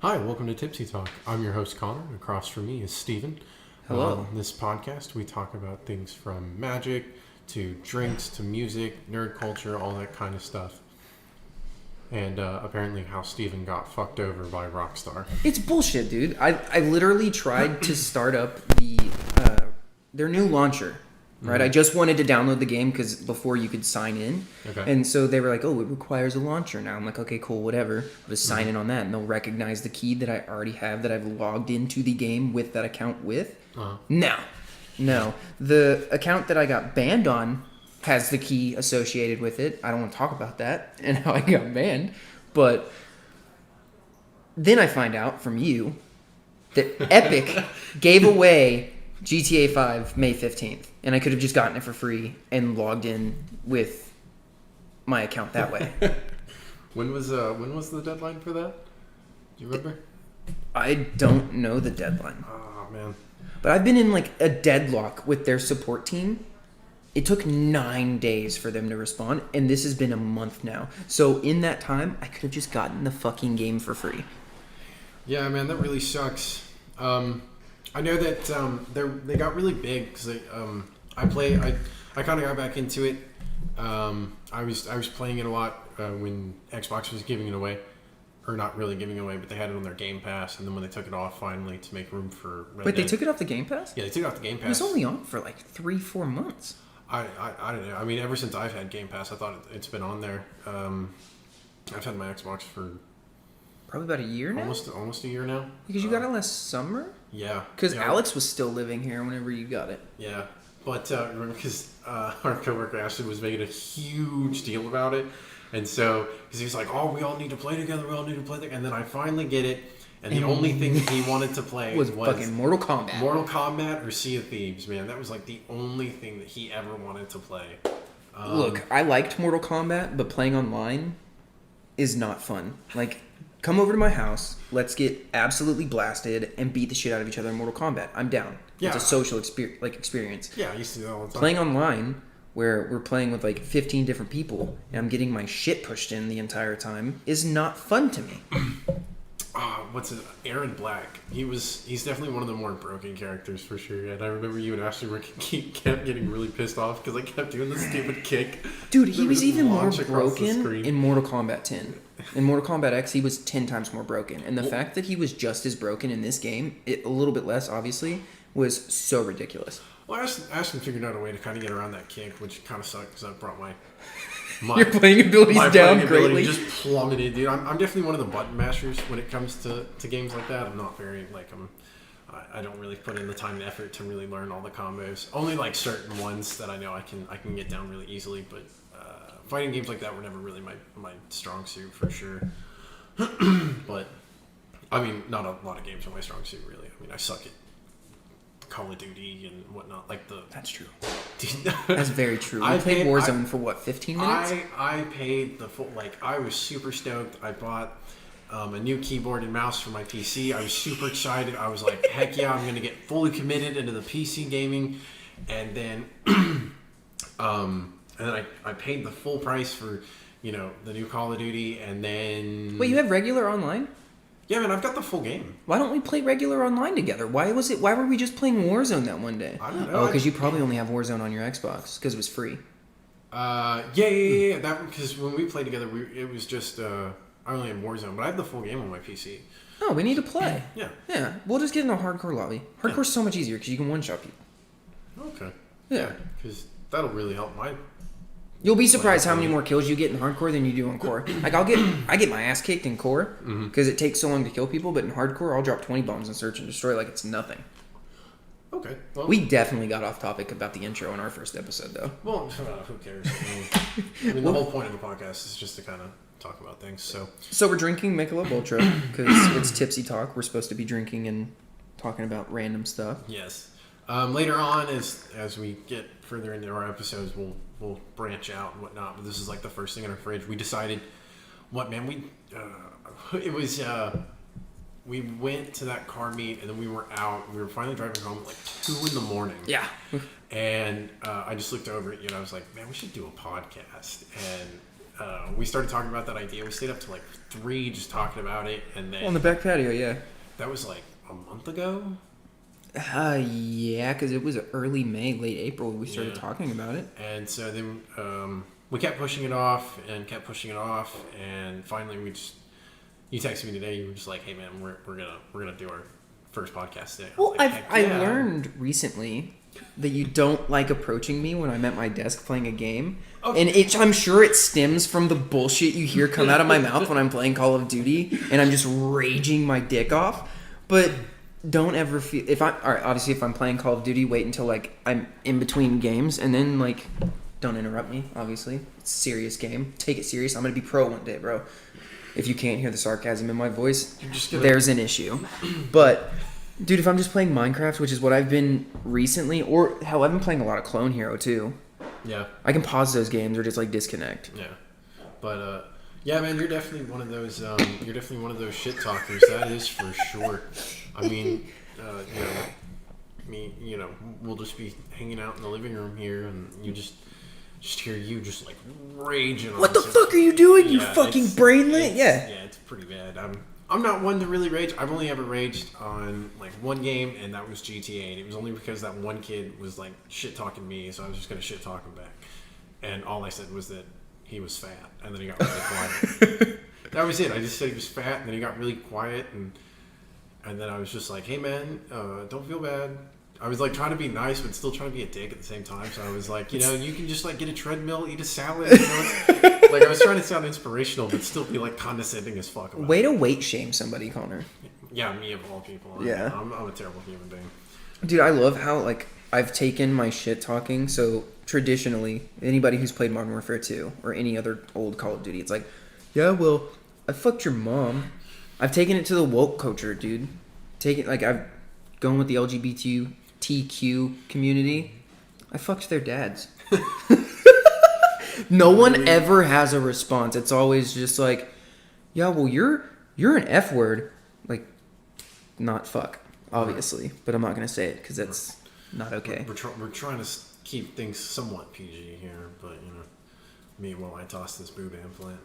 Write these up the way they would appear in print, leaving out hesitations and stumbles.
Hi, welcome to Tipsy Talk. I'm your host, Connor. Across from me is Steven. Hello. On this podcast, we talk about things from magic to drinks to music, nerd culture, all that kind of stuff. And apparently how Steven got fucked over by Rockstar. It's bullshit, dude. I literally tried to start up their new launcher, right? Mm-hmm. I just wanted to download the game because before you could sign in. Okay. And so they were like, oh, it requires a launcher now. I'm like, okay, cool, whatever. I'll just sign in on that, and they'll recognize the key that I already have that I've logged into the game with that account with. Uh-huh. No. The account that I got banned on has the key associated with it. I don't want to talk about that and how I got banned. But then I find out from you that Epic gave away GTA 5 May 15th. And I could have just gotten it for free and logged in with my account that way. When was the deadline for that? Do you remember? I don't know the deadline. Oh, man. But I've been in like a deadlock with their support team. It took 9 days for them to respond, and this has been a month now. So in that time, I could have just gotten the fucking game for free. Yeah, man, that really sucks. I know that they got really big because I kind of got back into it. I was playing it a lot when Xbox was giving it away, or not really giving it away, but they had it on their Game Pass, and then when they took it off finally to make room for Red Wait, Dead. they took it off the Game Pass? Yeah, they took it off the Game Pass. It was only on for like 3-4 months. I don't know. I mean, ever since I've had Game Pass, I thought it's been on there. I've had my Xbox for Probably about a year now? almost a year now. Because you got it last summer? Yeah. Because yeah. Alex was still living here whenever you got it. Yeah, but remember because our coworker Ashley was making a huge deal about it, and so because he was like, "Oh, we all need to play together. We all need to play together." And then I finally get it, and the only thing that he wanted to play was fucking Mortal Kombat. Mortal Kombat or Sea of Thieves, man. That was like the only thing that he ever wanted to play. Look, I liked Mortal Kombat, but playing online is not fun. Like, come over to my house, let's get absolutely blasted and beat the shit out of each other in Mortal Kombat. I'm down. Yeah. It's a social experience. Yeah, I used to do that all the time. Playing online, where we're playing with like 15 different people, and I'm getting my shit pushed in the entire time, is not fun to me. What's it? Aaron Black. He's definitely one of the more broken characters for sure. And I remember you and Ashley kept getting really pissed off because I kept doing the stupid kick. Dude, he was even more launch across the broken screen. in Mortal Kombat 10. In Mortal Kombat X, he was 10 times more broken. And the fact that he was just as broken in this game, a little bit less, obviously, was so ridiculous. Well, Ashton figured out a way to kind of get around that kick, which kind of sucked because I brought my Your playing abilities down greatly. just plummeted, dude. I'm definitely one of the button mashers when it comes to games like that. I'm not very I don't really put in the time and effort to really learn all the combos. Only like certain ones that I know I can get down really easily. But fighting games like that were never really my strong suit for sure. But I mean, not a lot of games are my strong suit really. I mean, I suck at Call of Duty and whatnot. That's true. That's very true. I played Warzone for what, 15 minutes? I paid the full, I was super stoked. I bought a new keyboard and mouse for my PC. I was super excited. I was like, heck yeah, I'm going to get fully committed into the PC gaming. And then I paid the full price for, the new Call of Duty. And then... Wait, you have regular online? Yeah, man, I've got the full game. Why don't we play regular online together? Why were we just playing Warzone that one day? I don't know. Oh, because you probably only have Warzone on your Xbox because it was free. Yeah. That because when we played together, it was just I only had Warzone, but I have the full game on my PC. Oh, we need to play. Yeah. Yeah, we'll just get in a hardcore lobby. Hardcore's so much easier because you can one-shot people. Okay. Yeah. Because that'll really help my... You'll be surprised how many more kills you get in hardcore than you do in core. Like I get my ass kicked in core because it takes so long to kill people, but in hardcore I'll drop 20 bombs and search and destroy like it's nothing. Okay. Well, we definitely got off topic about the intro in our first episode, though. Well, who cares? I mean the whole point of the podcast is just to kind of talk about things. So we're drinking Michelob Ultra because it's Tipsy Talk. We're supposed to be drinking and talking about random stuff. Yes. Later on, as we get further into our episodes, we'll branch out and whatnot. But this is like the first thing in our fridge. We decided, we went to that car meet and then we were out. And we were finally driving home at like 2 a.m. Yeah. And I just looked over at you and I was like, man, we should do a podcast. And we started talking about that idea. We stayed up to like 3 just talking about it, and then On the back patio, yeah. that was like a month ago. Yeah, because it was early May, late April we started Yeah. talking about it. And so then we kept pushing it off and kept pushing it off, and finally you texted me today. You were just like, "Hey man, we're gonna do our first podcast today." Well, like, "Heck I yeah." learned recently that you don't like approaching me when I'm at my desk playing a game. Okay. And I'm sure it stems from the bullshit you hear come out of my mouth when I'm playing Call of Duty and I'm just raging my dick off. But don't ever feel obviously if I'm playing Call of Duty, wait until like I'm in between games and then like don't interrupt me, obviously. It's a serious game. Take it serious. I'm gonna be pro one day, bro. If you can't hear the sarcasm in my voice, there's an issue. But dude, if I'm just playing Minecraft, which is what I've been recently, or hell, I've been playing a lot of Clone Hero too. Yeah. I can pause those games or just like disconnect. Yeah. But yeah, man, you're definitely one of those. You're definitely one of those shit talkers. That is for sure. I mean, we'll just be hanging out in the living room here, and you just hear you just like raging. What the fuck are you doing? You Yeah, fucking it's- brainlet. Yeah. Yeah, it's pretty bad. I'm not one to really rage. I've only ever raged on like one game, and that was GTA. And it was only because that one kid was like shit talking me, so I was just gonna shit talk him back. And all I said was that he was fat, and then he got really quiet. That was it. I just said he was fat, and then he got really quiet, and then I was just like, "Hey man, don't feel bad." I was like trying to be nice, but still trying to be a dick at the same time. So I was like, you can just like get a treadmill, eat a salad. Like I was trying to sound inspirational, but still be like condescending as fuck. About Way it. to weight shame somebody, Connor. Yeah, me of all people. Yeah. I'm a terrible human being. Dude, I love how like I've taken my shit talking. So traditionally, anybody who's played Modern Warfare 2 or any other old Call of Duty, it's like, yeah, well, I fucked your mom. I've taken it to the woke culture, dude. I've gone with the LGBTQ community. I fucked their dads. No one ever has a response. It's always just like, yeah, well, you're an F word. Like, not fuck, obviously. But I'm not going to say it because that's not okay. We're trying to keep things somewhat PG here, but me while I toss this boob implant.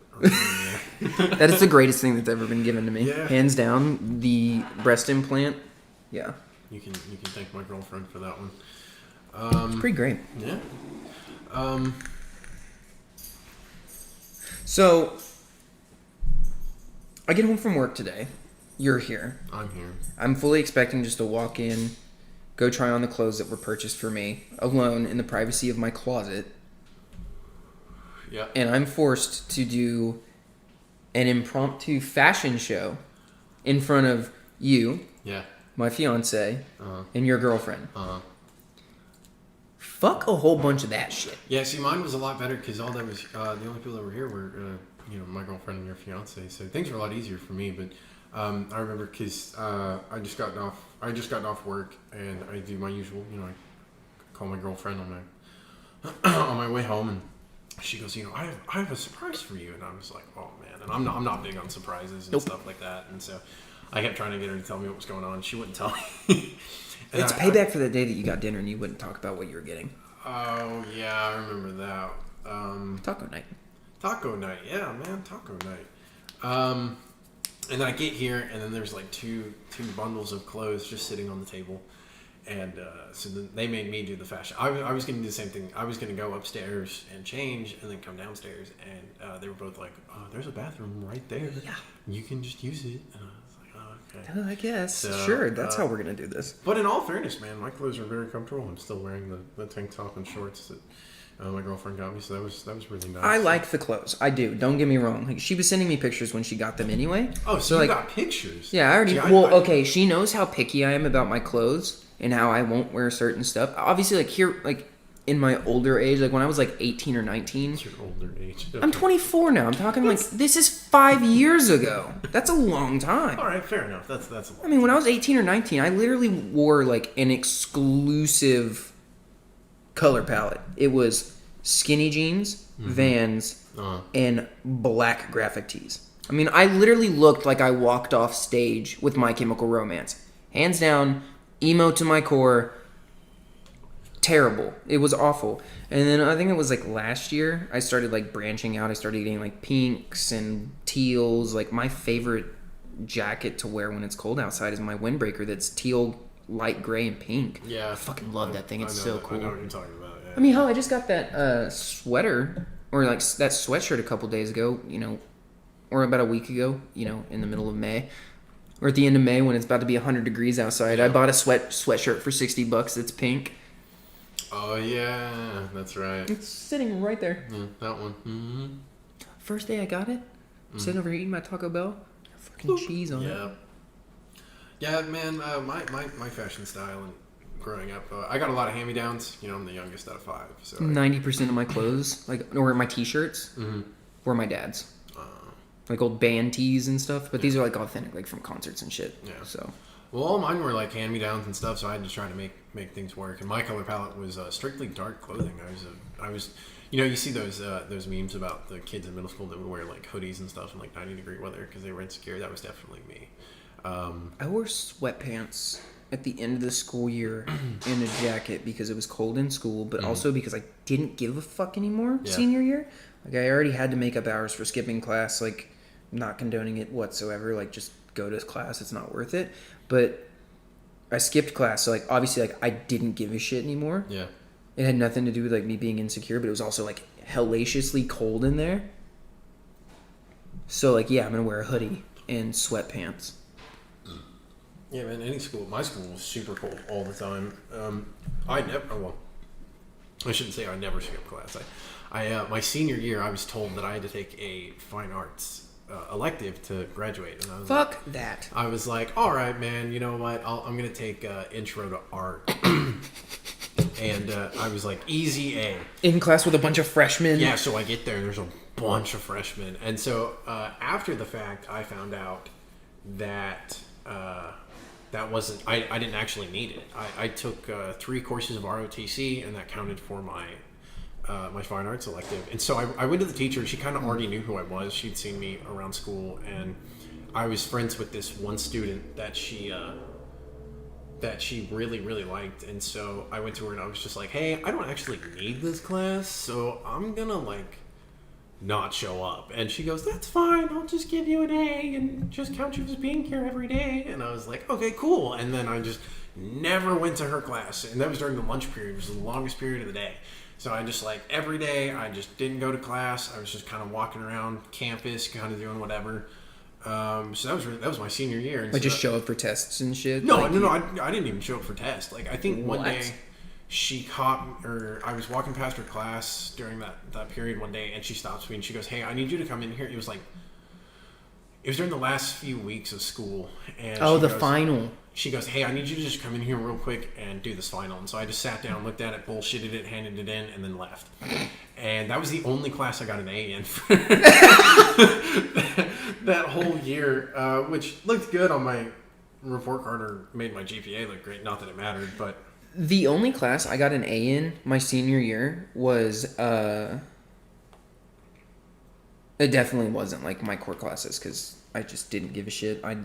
That is the greatest thing that's ever been given to me. Yeah. Hands down, the breast implant. Yeah. You can thank my girlfriend for that one. It's pretty great. Yeah. So, I get home from work today. You're here. I'm here. I'm fully expecting just to walk in, go try on the clothes that were purchased for me, alone in the privacy of my closet. Yeah. And I'm forced to do an impromptu fashion show in front of you, Yeah. my fiance, and your girlfriend. Fuck a whole bunch of that shit. Yeah, see, mine was a lot better because all that was the only people that were here were my girlfriend and your fiance. So things were a lot easier for me. But I remember because I just gotten off work, and I do my usual. I call my girlfriend on my on my way home, and she goes, I have a surprise for you. And I was like, oh man, and I'm not big on surprises and stuff like that. And so I kept trying to get her to tell me what was going on. She wouldn't tell me. It's payback for the day that you got dinner and you wouldn't talk about what you were getting. Oh yeah, I remember that. Taco night. Taco night, yeah, man, taco night. And then I get here, and then there's like two bundles of clothes just sitting on the table, and so then they made me do the fashion. I was going to do the same thing. I was going to go upstairs and change, and then come downstairs, and they were both like, "Oh, there's a bathroom right there. Yeah, you can just use it." And I was like, "Oh, okay." I guess. So, sure, that's how we're going to do this. But in all fairness, man, my clothes are very comfortable. I'm still wearing the tank top and shorts that my girlfriend got me, so that was really nice. I like the clothes. I do. Don't get me wrong. Like, she was sending me pictures when she got them anyway. Oh, so you like, got pictures? Yeah, I already. See, okay. She knows how picky I am about my clothes and how I won't wear certain stuff. Obviously, like here, like in my older age, like when I was like 18 or 19. It's your older age. I'm 24 now. I'm talking like this is 5 years ago. That's a long time. All right, fair enough. That's a lot. I mean, when I was 18 or 19, I literally wore like an exclusive color palette. It was skinny jeans, Vans, and black graphic tees. I mean, I literally looked like I walked off stage with My Chemical Romance. Hands down, emo to my core, terrible. It was awful. And then I think it was like last year I started like branching out. I started getting like pinks and teals. Like my favorite jacket to wear when it's cold outside is my windbreaker that's teal, light gray, and pink. Yeah. I fucking love that thing. It's so cool. I know what you're talking about. Yeah. I mean, hell, I just got that sweater or like that sweatshirt a couple days ago, or about a week ago, in the middle of May. Or at the end of May when it's about to be 100 degrees outside. I bought a sweatshirt for $60. It's pink. Oh, yeah. That's right. It's sitting right there. Yeah, that one. Mm-hmm. First day I got it, sitting over here eating my Taco Bell. Fucking cheese on it. Yeah, man, my fashion style and growing up, I got a lot of hand-me-downs. I'm the youngest out of 5. So 90% of my clothes, or my t-shirts, were my dad's. Like old band tees and stuff, but these are like authentic, like from concerts and shit. Yeah. So. Well, all mine were like hand-me-downs and stuff, so I had to try to make things work. And my color palette was strictly dark clothing. I was, you see those memes about the kids in middle school that would wear like hoodies and stuff in like 90-degree weather because they were insecure. That was definitely me. I wore sweatpants at the end of the school year in a jacket because it was cold in school, but also because I didn't give a fuck anymore senior year. Like I already had to make up hours for skipping class. Like. Not condoning it whatsoever, like just go to class, it's not worth it, but I skipped class, so like obviously like I didn't give a shit anymore. It had nothing to do with like me being insecure, but it was also like hellaciously cold in there, so like I'm gonna wear a hoodie and sweatpants. Yeah, man, my school was super cold all the time. I shouldn't say I never skipped class. My senior year I was told that I had to take a fine arts elective to graduate, and I was fuck that. I was like, all right, man, you know what? I'm gonna take intro to art, and I was like, easy A. In class with a bunch of freshmen. Yeah, so I get there, and there's a bunch of freshmen, and so after the fact, I found out that that wasn't. I didn't actually need it. I took 3 courses of ROTC, and that counted for my fine arts elective. And so I went to the teacher. She kind of already knew who I was. She'd seen me around school, and I was friends with this one student that she really, really liked. And so I went to her and I was just like, hey, I don't actually need this class, so I'm gonna like not show up. And she goes, that's fine, I'll just give you an A and just count you as being here every day. And I was like, okay, cool. And then I just never went to her class, and that was during the lunch period. It was the longest period of the day. So I just like every day I just didn't go to class. I was just kind of walking around campus, kind of doing whatever. So that was my senior year. And like so just show up for tests and shit. No, I didn't even show up for tests. Like I think one day she caught, or I was walking past her class during that period one day, and she stops me and she goes, "Hey, I need you to come in here." It was during the last few weeks of school. And final. She goes, hey, I need you to just come in here real quick and do this final. And so I just sat down, looked at it, bullshitted it, handed it in, and then left. And that was the only class I got an A in for that whole year, which looked good on my report card or made my GPA look great. Not that it mattered, but... The only class I got an A in my senior year was... It definitely wasn't like my core classes because I just didn't give a shit. I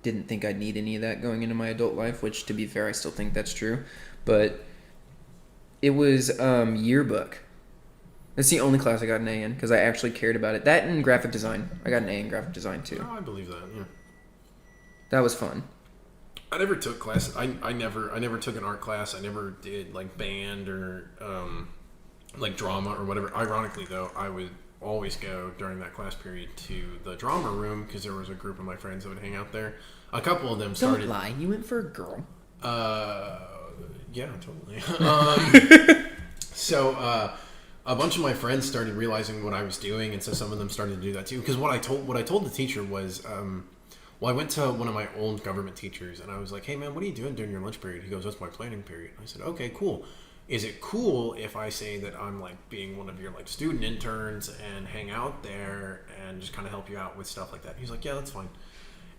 didn't think I'd need any of that going into my adult life, which to be fair, I still think that's true. But it was yearbook. That's the only class I got an A in because I actually cared about it. That and graphic design. I got an A in graphic design too. Oh, I believe that, yeah. That was fun. I never took classes. I never took an art class. I never did like band or like drama or whatever. Ironically though, I would always go during that class period to the drama room because there was a group of my friends that would hang out there. A couple of them started... Don't lie, you went for a girl. Yeah, totally. So a bunch of my friends started realizing what I was doing, and so some of them started to do that too. Because what I told the teacher was, I went to one of my old government teachers, and I was like, hey man, what are you doing during your lunch period? He goes, that's my planning period. I said, okay, cool. Is it cool if I say that I'm like being one of your like student interns and hang out there and just kind of help you out with stuff like that? He's like, yeah, that's fine.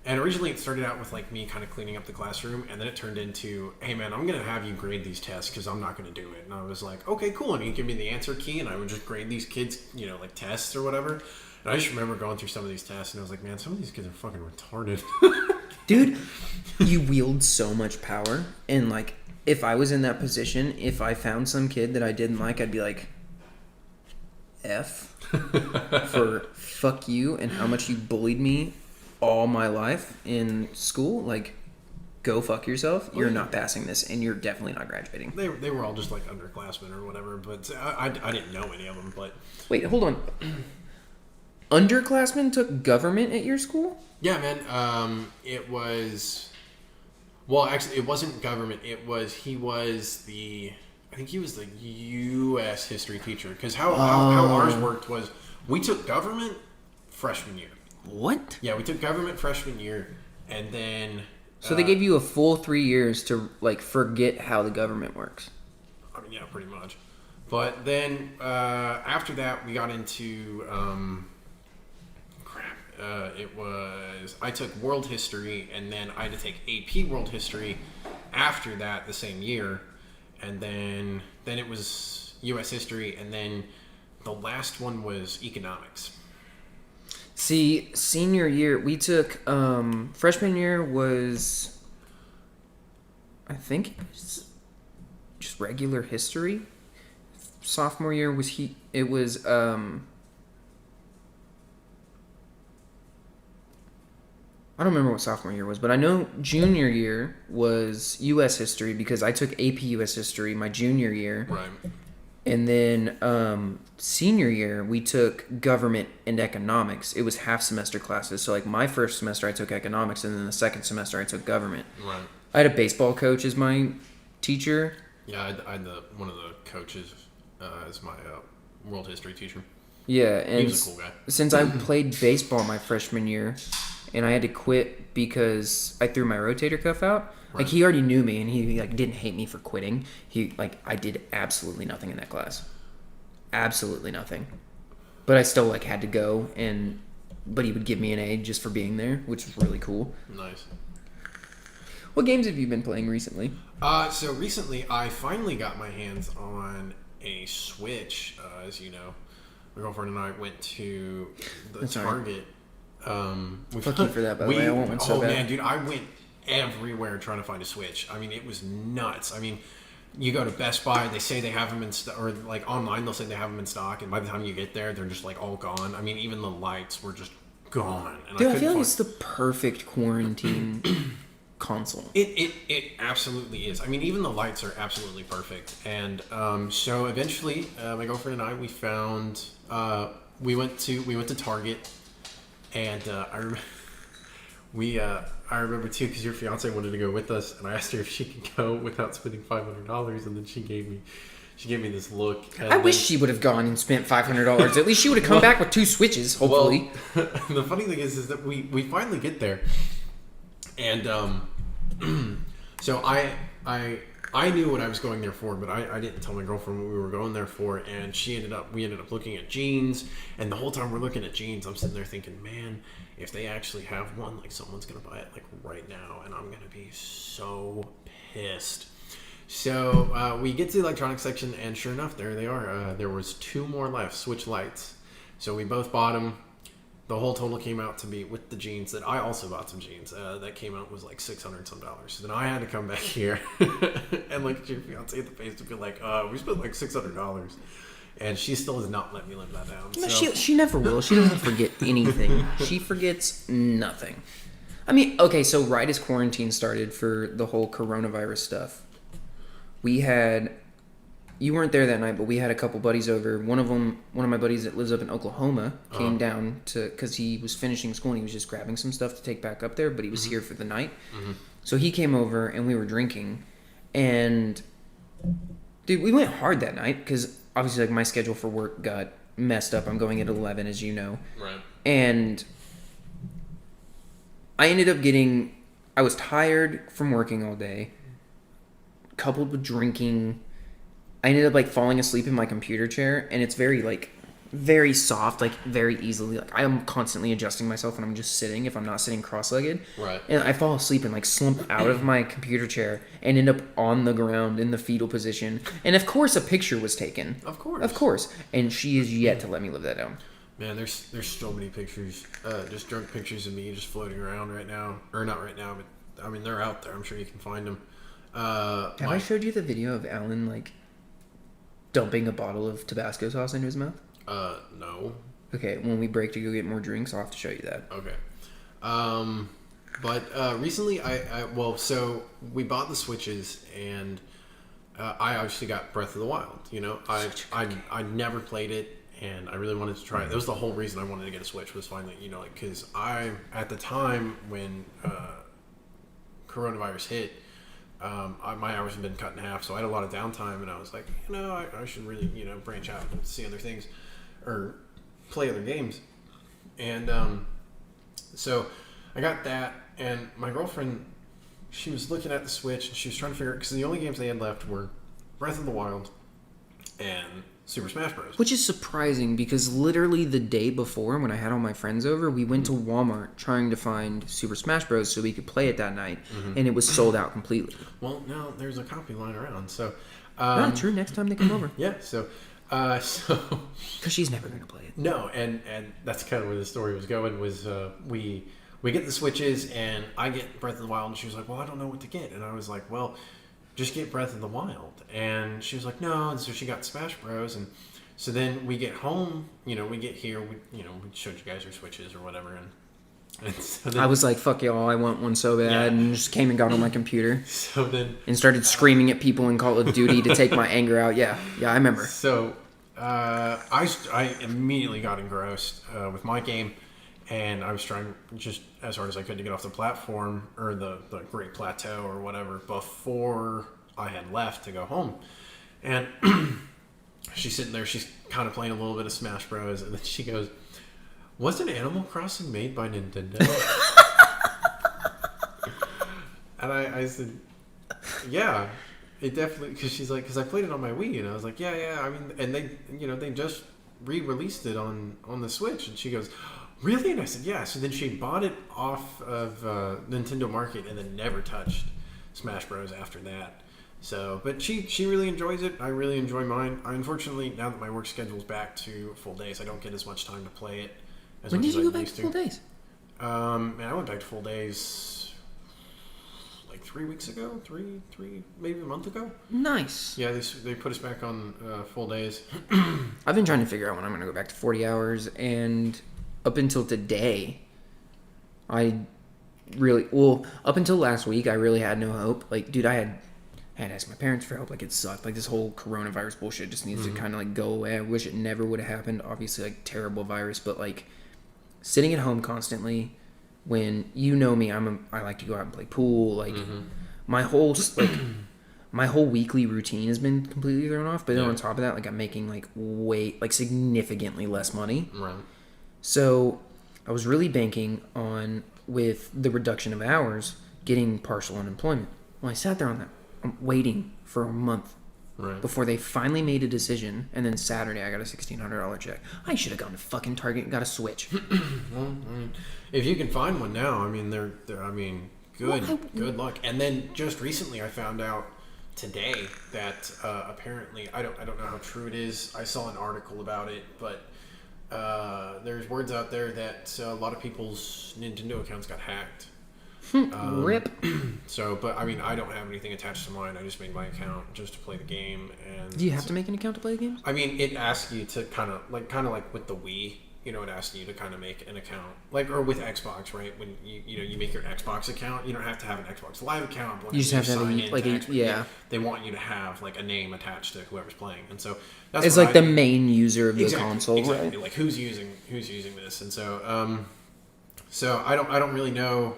And originally it started out with like me kind of cleaning up the classroom, and then it turned into, hey man, I'm going to have you grade these tests because I'm not going to do it. And I was like, okay, cool. And he'd give me the answer key and I would just grade these kids, like tests or whatever. And I just remember going through some of these tests and I was like, man, some of these kids are fucking retarded. Dude, you wield so much power, and like if I was in that position, if I found some kid that I didn't like, I'd be like, F for fuck you and how much you bullied me all my life in school. Like, go fuck yourself. You're not passing this, and you're definitely not graduating. They were all just like underclassmen or whatever, but I didn't know any of them. But wait, hold on. Underclassmen took government at your school? Yeah, man. It was. Well, actually, it wasn't government. He was the U.S. history teacher. Because how ours worked was we took government freshman year. What? Yeah, we took government freshman year, and then. So they gave you a full 3 years to like forget how the government works. I mean, yeah, pretty much. But then after that, we got into I took world history, and then I had to take AP world history after that the same year, and then it was U.S. history, and then the last one was economics. See, senior year, we took, freshman year was, I think it was just regular history. Sophomore year was, I don't remember what sophomore year was, but I know junior year was U.S. history because I took AP U.S. history my junior year. Right. And then senior year, we took government and economics. It was half semester classes. So like my first semester, I took economics, and then the second semester, I took government. Right. I had a baseball coach as my teacher. Yeah, I had one of the coaches as my world history teacher. Yeah, and he was a cool guy. Since I played baseball my freshman year, and I had to quit because I threw my rotator cuff out. Right. Like, he already knew me, and he like didn't hate me for quitting. I did absolutely nothing in that class. Absolutely nothing. But I still like had to go, but he would give me an A just for being there, which was really cool. Nice. What games have you been playing recently? So recently I finally got my hands on a Switch. As you know, my girlfriend and I went to the Target. Fuck you for that, by the way. I want one so bad. Oh man, dude, I went everywhere trying to find a Switch. I mean, it was nuts. I mean, you go to Best Buy, they say they have them in stock, or like online they'll say they have them in stock, and by the time you get there, they're just like all gone. I mean, even the lights were just gone. And dude, I feel like it's the perfect quarantine console. It absolutely is. I mean, even the lights are absolutely perfect. And so eventually, my girlfriend and I, we found we went to Target, and I remember too, because your fiance wanted to go with us, and I asked her if she could go without spending $500, and then she gave me this look. I wish she would have gone and spent $500. At least she would have come back with 2 Switches, hopefully. Well, the funny thing is that we finally get there, and so I knew what I was going there for, but I didn't tell my girlfriend what we were going there for, and we ended up looking at jeans, and the whole time we're looking at jeans, I'm sitting there thinking, man, if they actually have one, like, someone's gonna buy it like right now, and I'm gonna be so pissed. So we get to the electronics section, and sure enough, there they are. There was 2 more left, Switch lights. So we both bought them. The whole total came out to be, with the jeans, that I also bought some jeans, that came out was like $600 some. So then I had to come back here and look at your fiance in the face and be like, we spent like $600. And she still has not let me live that down. No, so. she never will. She doesn't forget anything. She forgets nothing. I mean, okay, so right as quarantine started for the whole coronavirus stuff, we had... You weren't there that night, but we had a couple buddies over. One of my buddies that lives up in Oklahoma, came down because he was finishing school and he was just grabbing some stuff to take back up there, but he was here for the night. Mm-hmm. So he came over and we were drinking. And, dude, we went hard that night because obviously, like, my schedule for work got messed up. I'm going at 11, as you know. Right. And I ended up I was tired from working all day, coupled with drinking. I ended up like falling asleep in my computer chair, and it's very soft, like very easily. Like, I'm constantly adjusting myself when I'm just sitting, if I'm not sitting cross-legged. Right. And I fall asleep and like slump out of my computer chair and end up on the ground in the fetal position. And of course a picture was taken. Of course. And she is yet to let me live that down. Man, there's so many pictures, just drunk pictures of me just floating around right now. Or not right now, but I mean, they're out there. I'm sure you can find them. Have I showed you the video of Alan like dumping a bottle of Tabasco sauce into his mouth? No. Okay, when we break to go get more drinks, I'll have to show you that. Okay. But recently, so we bought the Switches, and I obviously got Breath of the Wild. You know, I never played it, and I really wanted to try it. That was the whole reason I wanted to get a Switch, was finally, you know, like, because at the time when coronavirus hit, my hours had been cut in half, so I had a lot of downtime, and I was like, you know, I should really, you know, branch out and see other things, or play other games. And so I got that, and my girlfriend, she was looking at the Switch, and she was trying to figure out, because the only games they had left were Breath of the Wild and Super Smash Bros. Which is surprising, because literally the day before, when I had all my friends over, we went to Walmart trying to find Super Smash Bros. So we could play it that night, and it was sold out completely. Well, now there's a copy lying around, so... True, next time they come over. Yeah, so... Because she's never going to play it. No, and that's kind of where the story was going, was we get the Switches, and I get Breath of the Wild, and she was like, well, I don't know what to get. And I was like, well, just get Breath of the Wild. And she was like, no. And so she got Smash Bros. And so then we get home, you know, we get here, we showed you guys our Switches or whatever. And so then, I was like, fuck y'all, I want one so bad, and just came and got on my computer. So then... and started screaming at people in Call of Duty to take my anger out. Yeah, I remember. So I immediately got engrossed with my game, and I was trying just as hard as I could to get off the platform, or the Great Plateau or whatever, before I had left to go home. And she's sitting there, she's kind of playing a little bit of Smash Bros, and then she goes, wasn't Animal Crossing made by Nintendo? And I said, yeah, it definitely, because she's like, because I played it on my Wii, and I was like, yeah, I mean, and they just re-released it on the Switch, and she goes, really? And I said, yeah. So then she bought it off of Nintendo Market, and then never touched Smash Bros after that. So, but she really enjoys it. I really enjoy mine. Unfortunately, now that my work schedule is back to full days, I don't get as much time to play it. When did you go back to full days? Man, I went back to full days like 3 weeks ago, three maybe a month ago. Nice. Yeah, they put us back on full days. I've been trying to figure out when I'm going to go back to 40 hours, and up until today, up until last week, I really had no hope. Like, dude, I had asked my parents for help. Like, it sucked. Like, this whole coronavirus bullshit just needs to kind of like go away. I wish it never would have happened. Obviously, like, terrible virus, but like sitting at home constantly, when you know me, I like to go out and play pool. Like, my whole weekly routine has been completely thrown off. But then on top of that, like, I'm making significantly less money. Right. So I was really banking on, with the reduction of hours, getting partial unemployment. Well, I sat there on that. I'm waiting for a month before they finally made a decision, and then Saturday I got a $1,600 check. I should have gone to fucking Target and got a Switch. Well, I mean, if you can find one now, I mean, they're good luck. And then just recently I found out today that apparently, I don't know how true it is. I saw an article about it, but there's words out there that a lot of people's Nintendo accounts got hacked. Rip. So, but I mean, I don't have anything attached to mine. I just made my account just to play the game. And do you have to make an account to play the games? I mean, it asks you to kind of like with the Wii, you know, it asks you to kind of make an account, like, or with Xbox, right? When you make your Xbox account, you don't have to have an Xbox Live account. You just have to have They want you to have like a name attached to whoever's playing, and so it's like the main user of the console, exactly. Right? Like who's using this, and so so I don't really know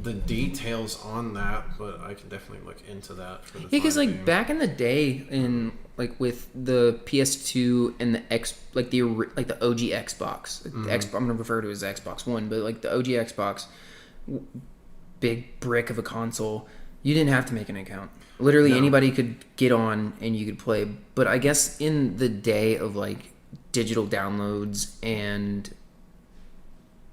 the details on that, but I can definitely look into that for the because like back in the day, in like with the PS2 and the the OG Xbox, I'm gonna refer to it as Xbox One, but like the OG Xbox, big brick of a console, you didn't have to make an account. Literally anybody could get on and you could play. But I guess in the day of like digital downloads and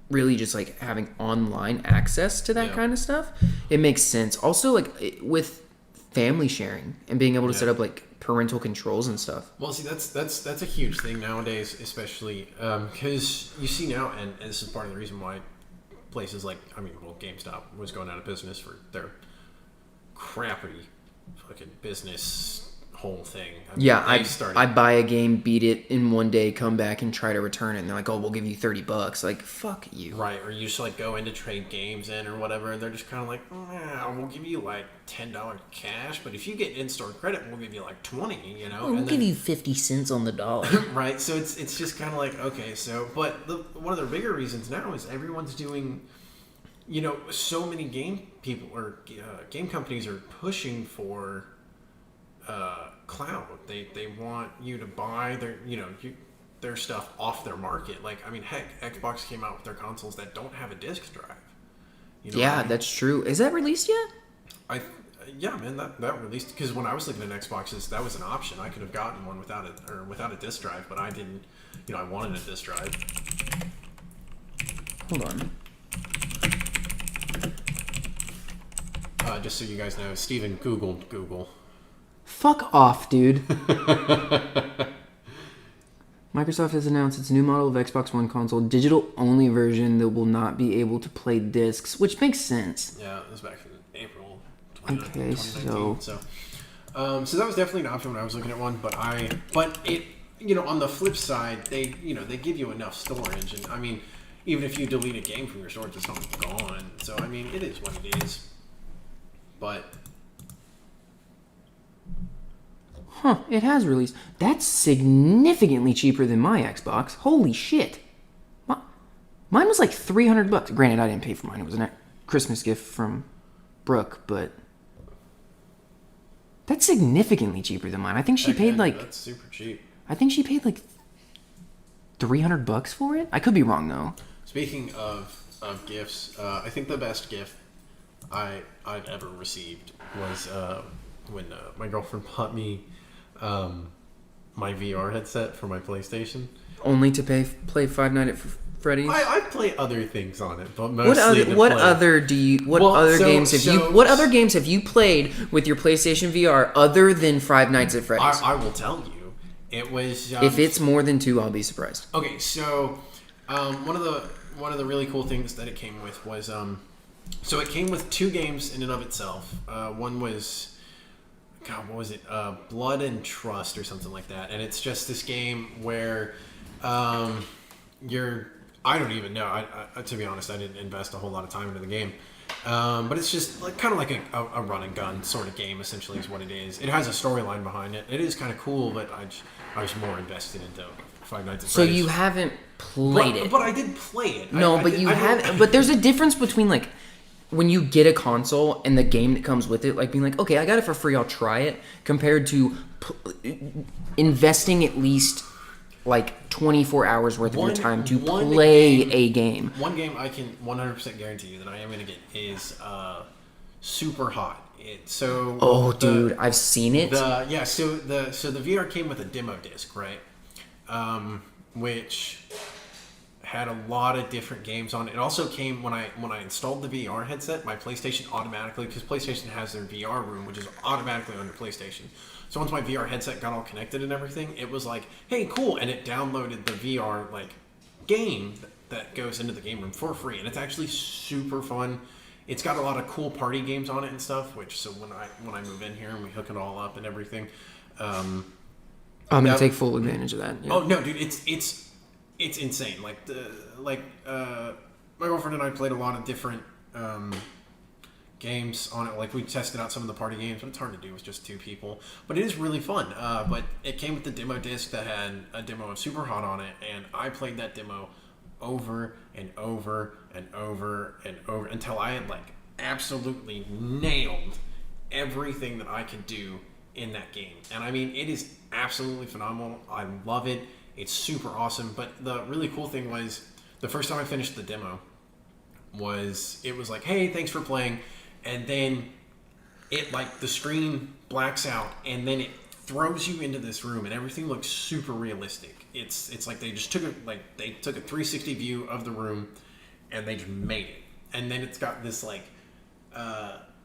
really just like having online access to that kind of stuff, it makes sense. Also, like with family sharing and being able to set up like parental controls and stuff. Well, see, that's a huge thing nowadays, especially because you see now, and this is part of the reason why places like GameStop was going out of business for their crappy fucking business whole thing. Yeah, I buy a game, beat it in one day, come back and try to return it, and they're like, "Oh, we'll give you $30." Like, fuck you. Right, or you just like go in to trade games in or whatever, and they're just kind of like, we'll give you like $10 cash, but if you get in-store credit, we'll give you like 20. We'll give you 50 cents on the dollar. Right, so it's just kind of like, okay, so but one of the bigger reasons now is everyone's doing. So many game people or game companies are pushing for cloud. They want you to buy their stuff off their market. Like, I mean, heck, Xbox came out with their consoles that don't have a disc drive. Yeah, I mean? That's true. Is that released yet? Yeah, man, that released, because when I was looking at Xboxes, that was an option. I could have gotten one without a disc drive, but I didn't. I wanted a disc drive. Hold on. Just so you guys know, Steven Googled Google. Fuck off, dude. Microsoft has announced its new model of Xbox One console, digital-only version that will not be able to play discs, which makes sense. Yeah, it was back in April 2019. So that was definitely an option when I was looking at one, but it, on the flip side, they give you enough storage, and I mean, even if you delete a game from your storage, it's not gone. So I mean, it is what it is. But it has released. That's significantly cheaper than my Xbox. Holy shit. Mine was like $300. Granted, I didn't pay for mine. It was a Christmas gift from Brooke, but that's significantly cheaper than mine. I think she paid like... That's super cheap. I think she paid like $300 for it. I could be wrong, though. Speaking of gifts, I think the best gift I've ever received was when my girlfriend bought me my VR headset for my PlayStation. Only to play Five Nights at Freddy's? I play other things on it, but mostly what other games have you played with your PlayStation VR other than Five Nights at Freddy's? I will tell you. It was if it's more than 2, I'll be surprised. Okay, so one of the really cool things that it came with was so it came with 2 games in and of itself. One was, God, what was it? Blood and Trust or something like that. And it's just this game where I don't even know. I to be honest, I didn't invest a whole lot of time into the game. But it's just kind of like a run and gun sort of game, essentially, is what it is. It has a storyline behind it. It is kind of cool, but I was more invested into Five Nights at Freddy's. So you haven't played it. But I did play it. No, but you haven't. But there's a difference between like when you get a console and the game that comes with it, like being like, okay, I got it for free, I'll try it, compared to investing at least like 24 hours worth of your time to play a game. One game I can 100% guarantee you that I am going to get is Super Hot. Dude, I've seen it. So the VR came with a demo disc, right? Which had a lot of different games on it. It also came when I installed the VR headset, my PlayStation automatically, because PlayStation has their VR room, which is automatically on your PlayStation. So once my VR headset got all connected and everything, it was like, hey, cool, and it downloaded the VR game that goes into the game room for free, and it's actually super fun. It's got a lot of cool party games on it and stuff. So when I move in here and we hook it all up and everything, I'm gonna take full advantage of that. Yeah. Oh no, dude, it's insane. My girlfriend and I played a lot of different games on it. Like we tested out some of the party games, but it's hard to do with just 2 people. But it is really fun. But it came with the demo disc that had a demo of Super Hot on it, and I played that demo over and over and over and over until I had absolutely nailed everything that I could do in that game. And I mean, it is absolutely phenomenal. I love it. It's super awesome. But the really cool thing was the first time I finished the demo it was like, hey, thanks for playing. And then it the screen blacks out and then it throws you into this room and everything looks super realistic. It's like they just took a 360 view of the room and they just made it. And then it's got this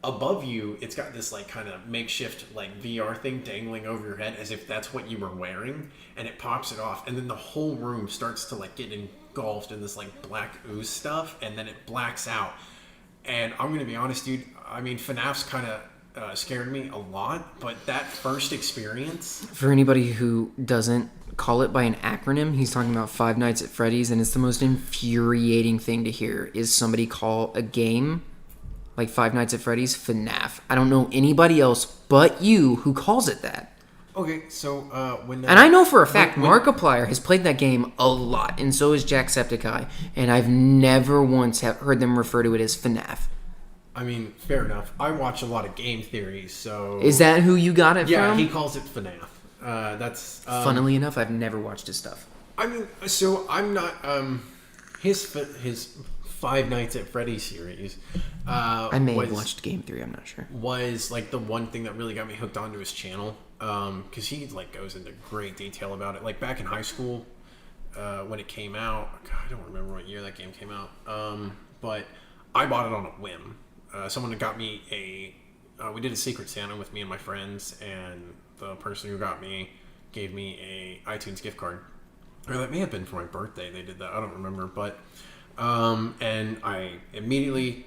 above you, it's got this kind of makeshift VR thing dangling over your head as if that's what you were wearing, and it pops it off, and then the whole room starts to get engulfed in this black ooze stuff, and then it blacks out. And I'm gonna be honest, dude, I mean, FNAF's kind of scared me a lot, but that first experience. For anybody who doesn't call it by an acronym, he's talking about Five Nights at Freddy's, and it's the most infuriating thing to hear is somebody call a game like Five Nights at Freddy's FNAF. I don't know anybody else but you who calls it that. Okay, so when and I know for a fact Markiplier has played that game a lot, and so has Jacksepticeye, and I've never once heard them refer to it as FNAF. I mean, fair enough. I watch a lot of game theories, so... Is that who you got it from? Yeah, he calls it FNAF. That's... Funnily enough, I've never watched his stuff. I mean, so I'm not... His Five Nights at Freddy's series... I may have watched Game 3, I'm not sure. Was, like, the one thing that really got me hooked onto his channel. Because he, like, goes into great detail about it. Like, back in high school, when it came out... God, I don't remember what year that game came out. But I bought it on a whim. Someone had got me we did a Secret Santa with me and my friends, and the person who got me gave me a iTunes gift card. Or that may have been for my birthday. They did that. I don't remember. But, and I immediately,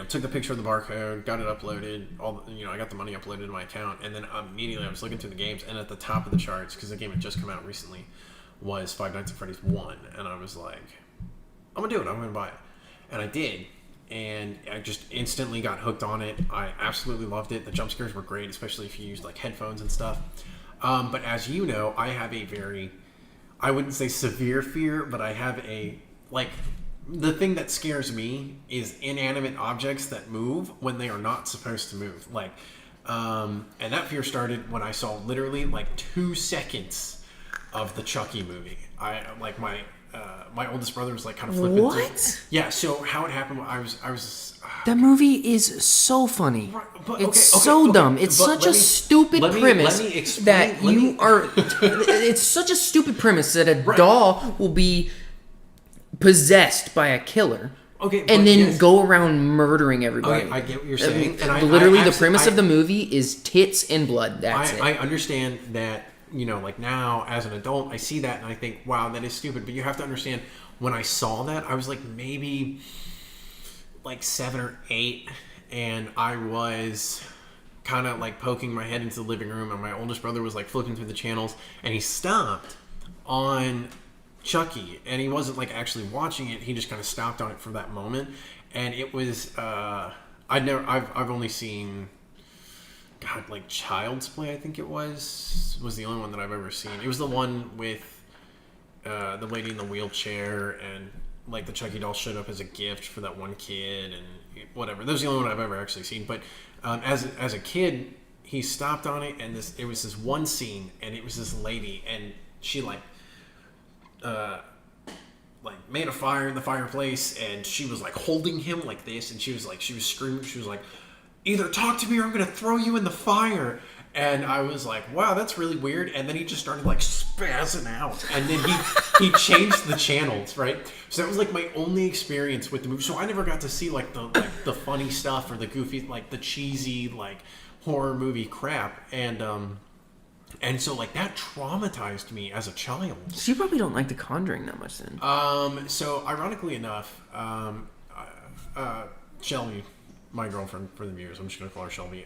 took the picture of the barcode, got it uploaded. I got the money uploaded to my account. And then immediately I was looking through the games, and at the top of the charts, because the game had just come out recently, was Five Nights at Freddy's 1. And I was like, I'm going to do it. I'm going to buy it. And I did. And I just instantly got hooked on it. I absolutely loved it. The jump scares were great, especially if you used like headphones and stuff. But as you know, I have a very, I wouldn't say severe fear, but I have the thing that scares me is inanimate objects that move when they are not supposed to move. And that fear started when I saw literally 2 seconds of the Chucky movie. My oldest brother was kind of flipping through. Yeah, so how it happened, I was that movie is so funny. Right, but, it's so dumb. It's such a stupid premise that you are... It's such a stupid premise that a doll will be possessed by a killer. Okay, and then go around murdering everybody. Okay, I get what you're saying. And literally, the premise of the movie is tits and blood. That's it. I understand that. Now as an adult, I see that and I think, wow, that is stupid. But you have to understand, when I saw that, I was maybe 7 or 8, and I was kind of poking my head into the living room, and my oldest brother was flipping through the channels, and he stopped on Chucky, and he wasn't actually watching it. He just kind of stopped on it for that moment, and it was I've only seen. God, Child's Play, I think it was the only one that I've ever seen. It was the one with the lady in the wheelchair, and the Chucky doll showed up as a gift for that one kid, and whatever. That was the only one I've ever actually seen. But as a kid, he stopped on it, and it was this one scene, and it was this lady, and she made a fire in the fireplace, and she was holding him like this, and she was screaming. She was either talk to me or I'm going to throw you in the fire. And I was like, wow, that's really weird. And then he just started spazzing out. And then he changed the channels, right? So that was my only experience with the movie. So I never got to see the funny stuff or the goofy, the cheesy horror movie crap. And so that traumatized me as a child. So you probably don't like The Conjuring that much then. So ironically enough, Shelby, my girlfriend for the viewers, I'm just going to call her Shelby.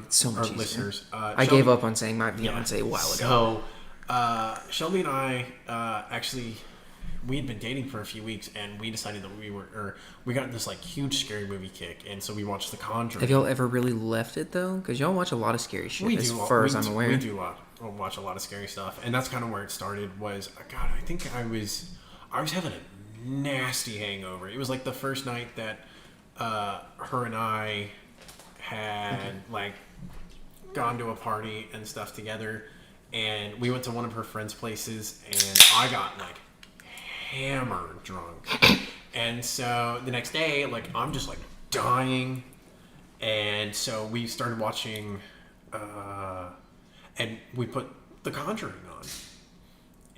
So much our listeners. I gave up on saying my fiance a while ago. So, Shelby and I, actually, we had been dating for a few weeks, and we decided that we got this huge scary movie kick, and so we watched The Conjuring. Have y'all ever really left it though? Because y'all watch a lot of scary shit. As far as I'm aware, we do watch a lot of scary stuff, and that's kind of where it started. Was God, I think I was having a nasty hangover. It was the first night that. Her and I had gone to a party and stuff together, and we went to one of her friends' places, and I got hammered drunk, and so the next day I'm just dying, and so we started watching, and we put The Conjuring on.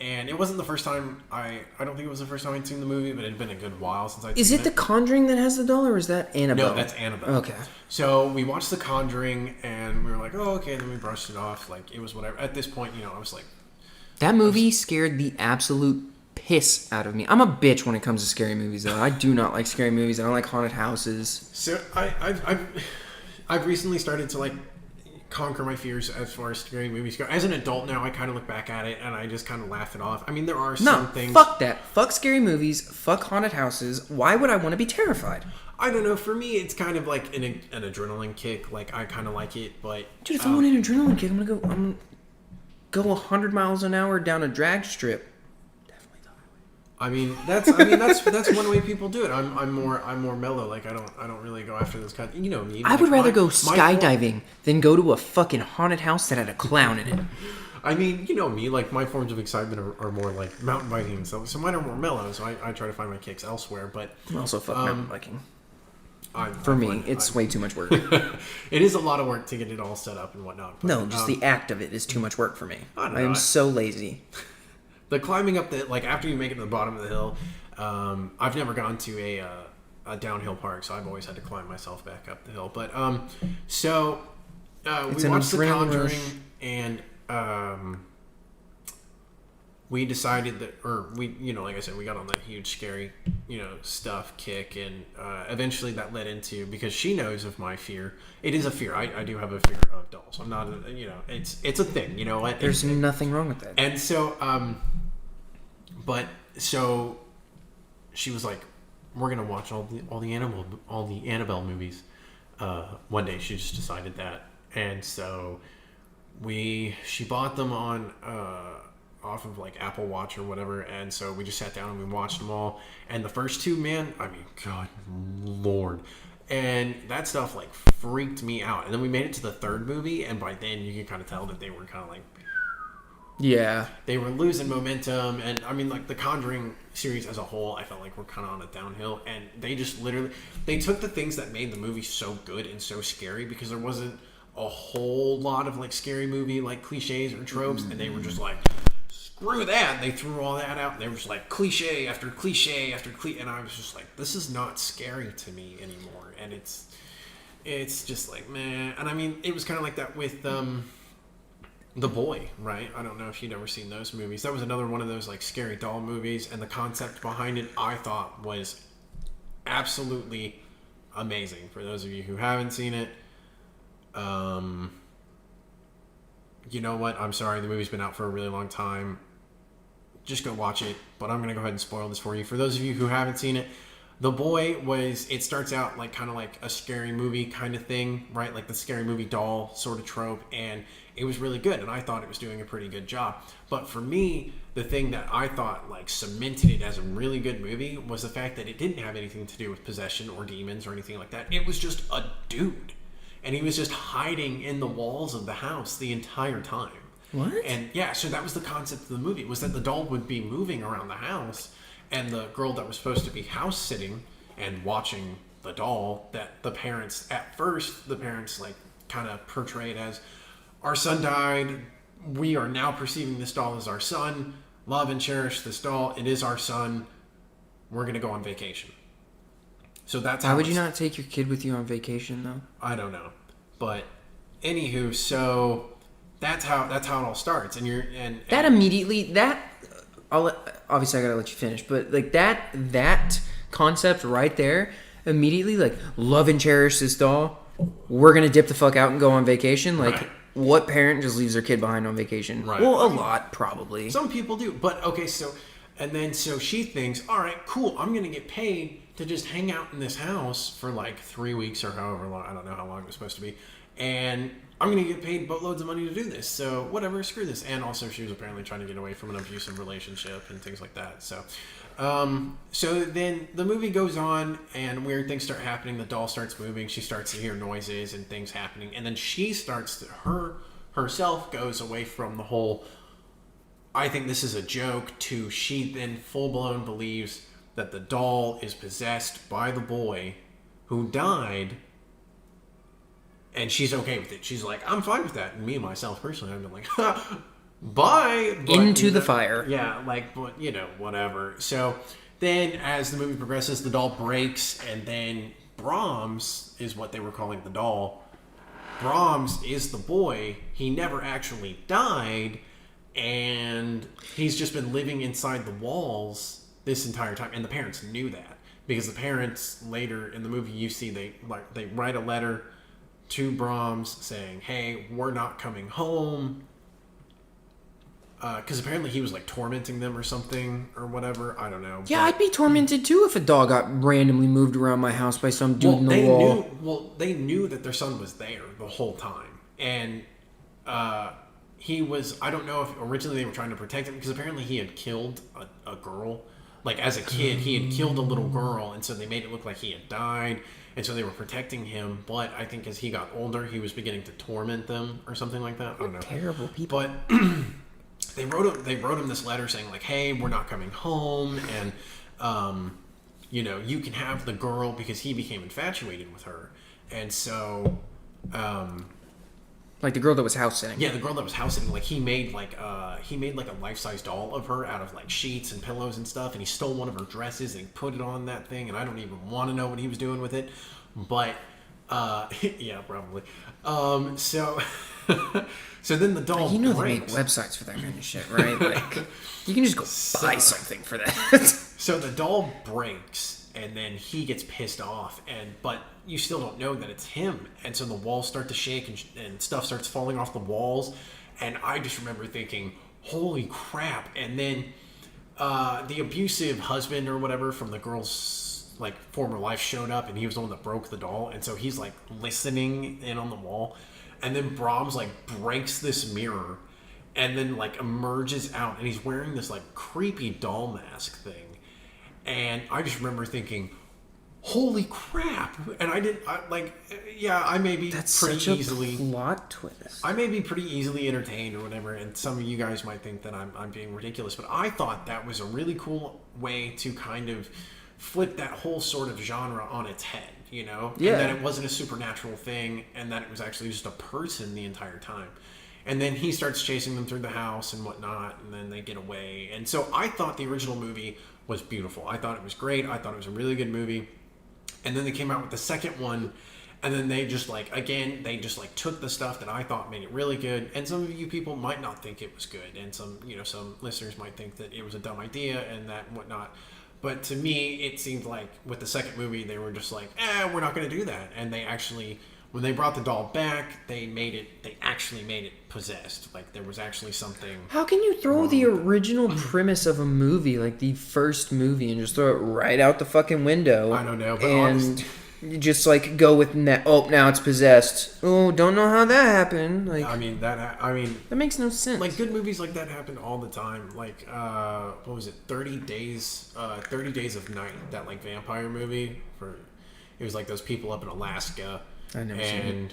And it wasn't the first time I don't think it was the first time I'd seen the movie, but it had been a good while since I'd seen it. Is it The Conjuring that has the doll, or is that Annabelle? No, that's Annabelle. Okay. So we watched The Conjuring, and we were like, oh, okay, then we brushed it off. It was whatever. At this point, I was like... That movie scared the absolute piss out of me. I'm a bitch when it comes to scary movies, though. I do not like scary movies. I don't like haunted houses. So I've recently started to like conquer my fears as far as scary movies go. As an adult now, I kind of look back at it and I just kind of laugh it off. I mean, there are some things. Fuck that. Fuck scary movies. Fuck haunted houses. Why would I want to be terrified? I don't know. For me, it's kind of like an adrenaline kick. Like I kind of like it, but dude, if I want an adrenaline kick, I'm gonna go 100 miles an hour down a drag strip. I mean that's one way people do it. I'm more mellow. Like I don't really go after those kind. You know me. I would rather go skydiving than go to a fucking haunted house that had a clown in it. I mean, you know me. Like my forms of excitement are more like mountain biking and stuff. So mine are more mellow. So I try to find my kicks elsewhere. But also fuck mountain biking. For me, it's way too much work. It is a lot of work to get it all set up and whatnot. But, no, just the act of it is too much work for me. I am so lazy. The climbing up the, like after you make it to the bottom of the hill, I've never gone to a downhill park, so I've always had to climb myself back up the hill. But we watched The Conjuring, and we decided that, or we, you know, like I said, we got on that huge scary, you know, stuff kick, and eventually that led into, because she knows of my fear. It is a fear. I do have a fear of dolls. I'm not, you know, it's a thing. You know what? There's nothing wrong with that. And so, so she was like, "We're gonna watch all the Annabelle movies." One day, she just decided that, and so she bought them on off of like Apple Watch or whatever, and so we just sat down and we watched them all. And the first two, man, I mean, God Lord. And that stuff like freaked me out. And then we made it to the third movie, and by then you could kind of tell that they were kind of like, yeah, they were losing momentum. And I mean, like the Conjuring series as a whole, I felt like we're kind of on a downhill. And they just literally, they took the things that made the movie so good and so scary, because there wasn't a whole lot of like scary movie like cliches or tropes, and they were just like, screw that. They threw all that out, and they were just like cliche after cliche after cliche, and I was just like, this is not scary to me anymore. And it's just like, man. And I mean, it was kind of like that with The Boy, right? I don't know if you'd ever seen those movies. That was another one of those like scary doll movies, and the concept behind it I thought was absolutely amazing. For those of you who haven't seen it, you know what? I'm sorry, the movie's been out for a really long time. Just go watch it, but I'm going to go ahead and spoil this for you. For those of you who haven't seen it, The Boy it starts out like kind of like a scary movie kind of thing, right? Like the scary movie doll sort of trope, and it was really good, and I thought it was doing a pretty good job. But for me, the thing that I thought like cemented it as a really good movie was the fact that it didn't have anything to do with possession or demons or anything like that. It was just a dude, and he was just hiding in the walls of the house the entire time. What? And yeah, so that was the concept of the movie, was that the doll would be moving around the house, and the girl that was supposed to be house sitting and watching the doll, that the parents like kind of portrayed as, our son died, we are now perceiving this doll as our son, love and cherish this doll, it is our son, we're going to go on vacation. So that's why would you not take your kid with you on vacation though? I don't know. But anywho, so that's how it all starts. And that immediately, obviously I gotta let you finish, but like that concept right there, immediately like, love and cherish this doll, we're gonna dip the fuck out and go on vacation. Like, right. What parent just leaves their kid behind on vacation? Right. Well, a lot probably. Some people do, but okay, so she thinks, all right, cool, I'm gonna get paid to just hang out in this house for like 3 weeks or however long, I don't know how long it was supposed to be, and I'm going to get paid boatloads of money to do this, so whatever, screw this. And also she was apparently trying to get away from an abusive relationship and things like that. So so then the movie goes on, and weird things start happening. The doll starts moving, she starts to hear noises and things happening, and then she herself goes away from the whole, I think this is a joke, to she then full-blown believes that the doll is possessed by the boy who died, and she's okay with it. She's like, I'm fine with that. And me, myself, personally, I've been like, bye. But, into the fire. Yeah, like, but, you know, whatever. So then as the movie progresses, the doll breaks, and then Brahms is what they were calling the doll. Brahms is the boy. He never actually died, and he's just been living inside the walls this entire time, and the parents knew that, because the parents later in the movie, you see they write a letter to Brahms saying, "Hey, we're not coming home." Because apparently he was like tormenting them or something or whatever. I don't know. Yeah, I'd be tormented too if a dog got randomly moved around my house by some dude in the wall. They knew that their son was there the whole time, and he was. I don't know if originally they were trying to protect him because apparently he had killed a girl. Like as a kid, he had killed a little girl, and so they made it look like he had died, and so they were protecting him. But I think as he got older, he was beginning to torment them or something like that. I don't know. Terrible people. But they wrote him this letter saying like, "Hey, we're not coming home, and you can have the girl," because he became infatuated with her, and so. Like the girl that was house sitting. Yeah, the girl that was house sitting. Like he made like a life-size doll of her out of like sheets and pillows and stuff, and he stole one of her dresses and he put it on that thing, and I don't even want to know what he was doing with it, but yeah, probably. So then the doll They make breaks. websites for that kind of shit, right? Like you can just go buy something for that. So the doll breaks, and then he gets pissed off, but you still don't know that it's him, and so the walls start to shake and stuff starts falling off the walls, and I just remember thinking, holy crap. And then the abusive husband or whatever from the girl's like former life showed up, and he was the one that broke the doll, and so he's like listening in on the wall, and then Brahms like breaks this mirror and then like emerges out, and he's wearing this like creepy doll mask thing, and I just remember thinking, holy crap. And I may be That's pretty such a easily plot twist. I may be pretty easily entertained or whatever, and some of you guys might think that I'm being ridiculous, but I thought that was a really cool way to kind of flip that whole sort of genre on its head, you know? Yeah. And that it wasn't a supernatural thing, and that it was actually just a person the entire time. And then he starts chasing them through the house and whatnot, and then they get away. And so I thought the original movie was beautiful. I thought it was great. I thought it was a really good movie. And then they came out with the second one, and then they just took the stuff that I thought made it really good. And some of you people might not think it was good, and some listeners might think that it was a dumb idea and that and whatnot. But to me, it seemed like with the second movie, they were just like, we're not going to do that. And they actually, when they brought the doll back, they actually made it possessed. Like there was actually something. How can you throw the original premise of a movie, like the first movie, and just throw it right out the fucking window? I don't know, but and just like go with now it's possessed. Oh, don't know how that happened. Like that makes no sense. Like good movies like that happen all the time. Like what was it? 30 Days of Night. That like vampire movie it was like those people up in Alaska. I never seen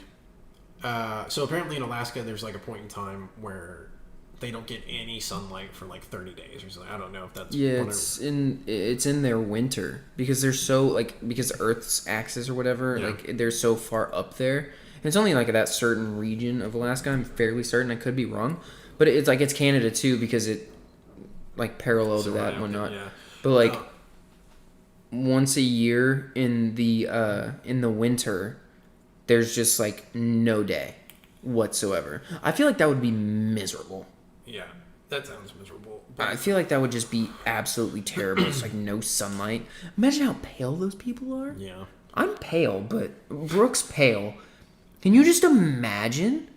it. So apparently in Alaska, there's like a point in time where they don't get any sunlight for like 30 days or something. I don't know if that's it's in their winter because they're so because Earth's axis or whatever, they're so far up there. And it's only like that certain region of Alaska. I'm fairly certain. I could be wrong, but it's Canada too because it like parallel to that and whatnot. Yeah. But once a year in the winter, there's just like no day whatsoever. I feel like that would be miserable. Yeah, that sounds miserable. I feel like that would just be absolutely terrible. It's like no sunlight. Imagine how pale those people are. Yeah. I'm pale, but Brooke's pale. Can you just imagine?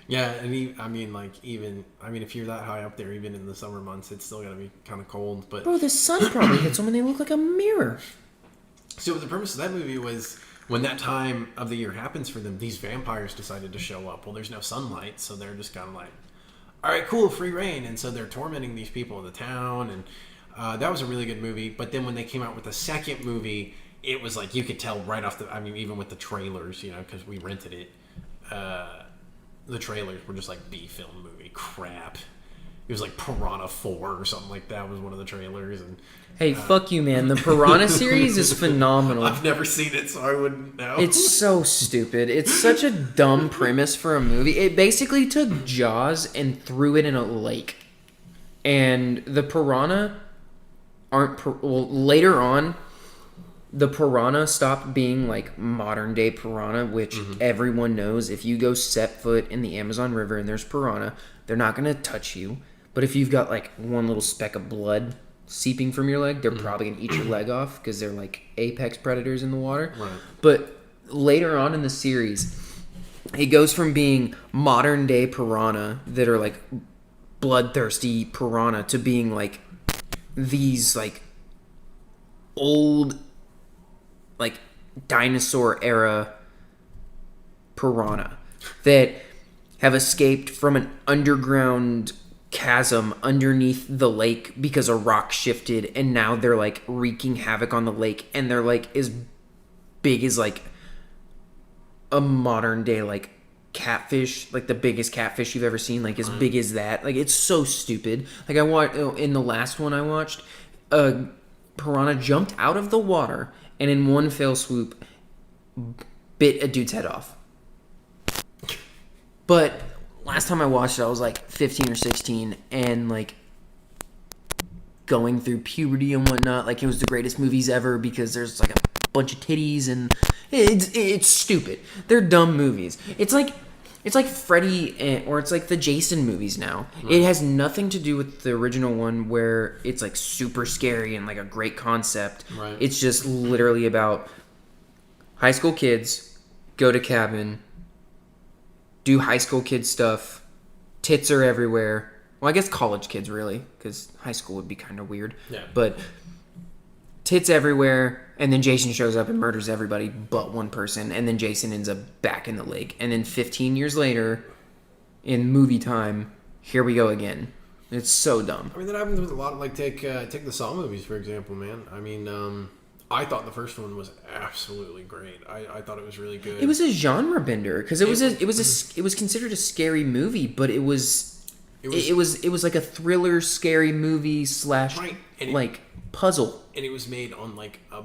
Yeah, and if you're that high up there, even in the summer months, it's still gonna be kind of cold. But bro, the sun probably hits them and they look like a mirror. So the premise of that movie was when that time of the year happens for them, these vampires decided to show up. Well, there's no sunlight, so they're just kind of like, all right, cool, free reign. And so they're tormenting these people in the town, and that was a really good movie. But then when they came out with the second movie, it was like you could tell right off even with the trailers, because we rented it, the trailers were just like B-film movie crap. It was like Piranha 4 or something like that was one of the trailers. And hey, fuck you, man. The Piranha series is phenomenal. I've never seen it, so I wouldn't know. It's so stupid. It's such a dumb premise for a movie. It basically took Jaws and threw it in a lake. And the piranha later on, the piranha stopped being like modern day piranha, which everyone knows. If you go set foot in the Amazon River and there's piranha, they're not going to touch you. But if you've got like one little speck of blood seeping from your leg, they're probably going to eat your leg off because they're like apex predators in the water. Right. But later on in the series, It goes from being modern day piranha that are like bloodthirsty piranha to being like these like old like dinosaur era piranha that have escaped from an underground chasm underneath the lake because a rock shifted, and now they're like wreaking havoc on the lake, and they're like as big as like a modern day like catfish, like the biggest catfish you've ever seen, like as big as that. Like it's so stupid. Like I watched in the last one I watched, a piranha jumped out of the water and in one fell swoop bit a dude's head off. But last time I watched it, I was like 15 or 16, and like going through puberty and whatnot. Like it was the greatest movies ever because there's like a bunch of titties and it's stupid. They're dumb movies. It's like Freddy or it's like the Jason movies now. Right. It has nothing to do with the original one where it's like super scary and like a great concept. Right. It's just literally about high school kids go to cabin, do high school kid stuff, tits are everywhere. Well, I guess college kids really, because high school would be kind of weird. Yeah. But tits everywhere, and then Jason shows up and murders everybody but one person, and then Jason ends up back in the lake. And then 15 years later, in movie time, here we go again. It's so dumb. I mean, that happens with a lot of, like, take the Saw movies, for example, man. I mean, I thought the first one was absolutely great. I thought it was really good. It was a genre bender, because it was considered a scary movie, but it was like a thriller scary movie slash right. like puzzle. And it was made on like a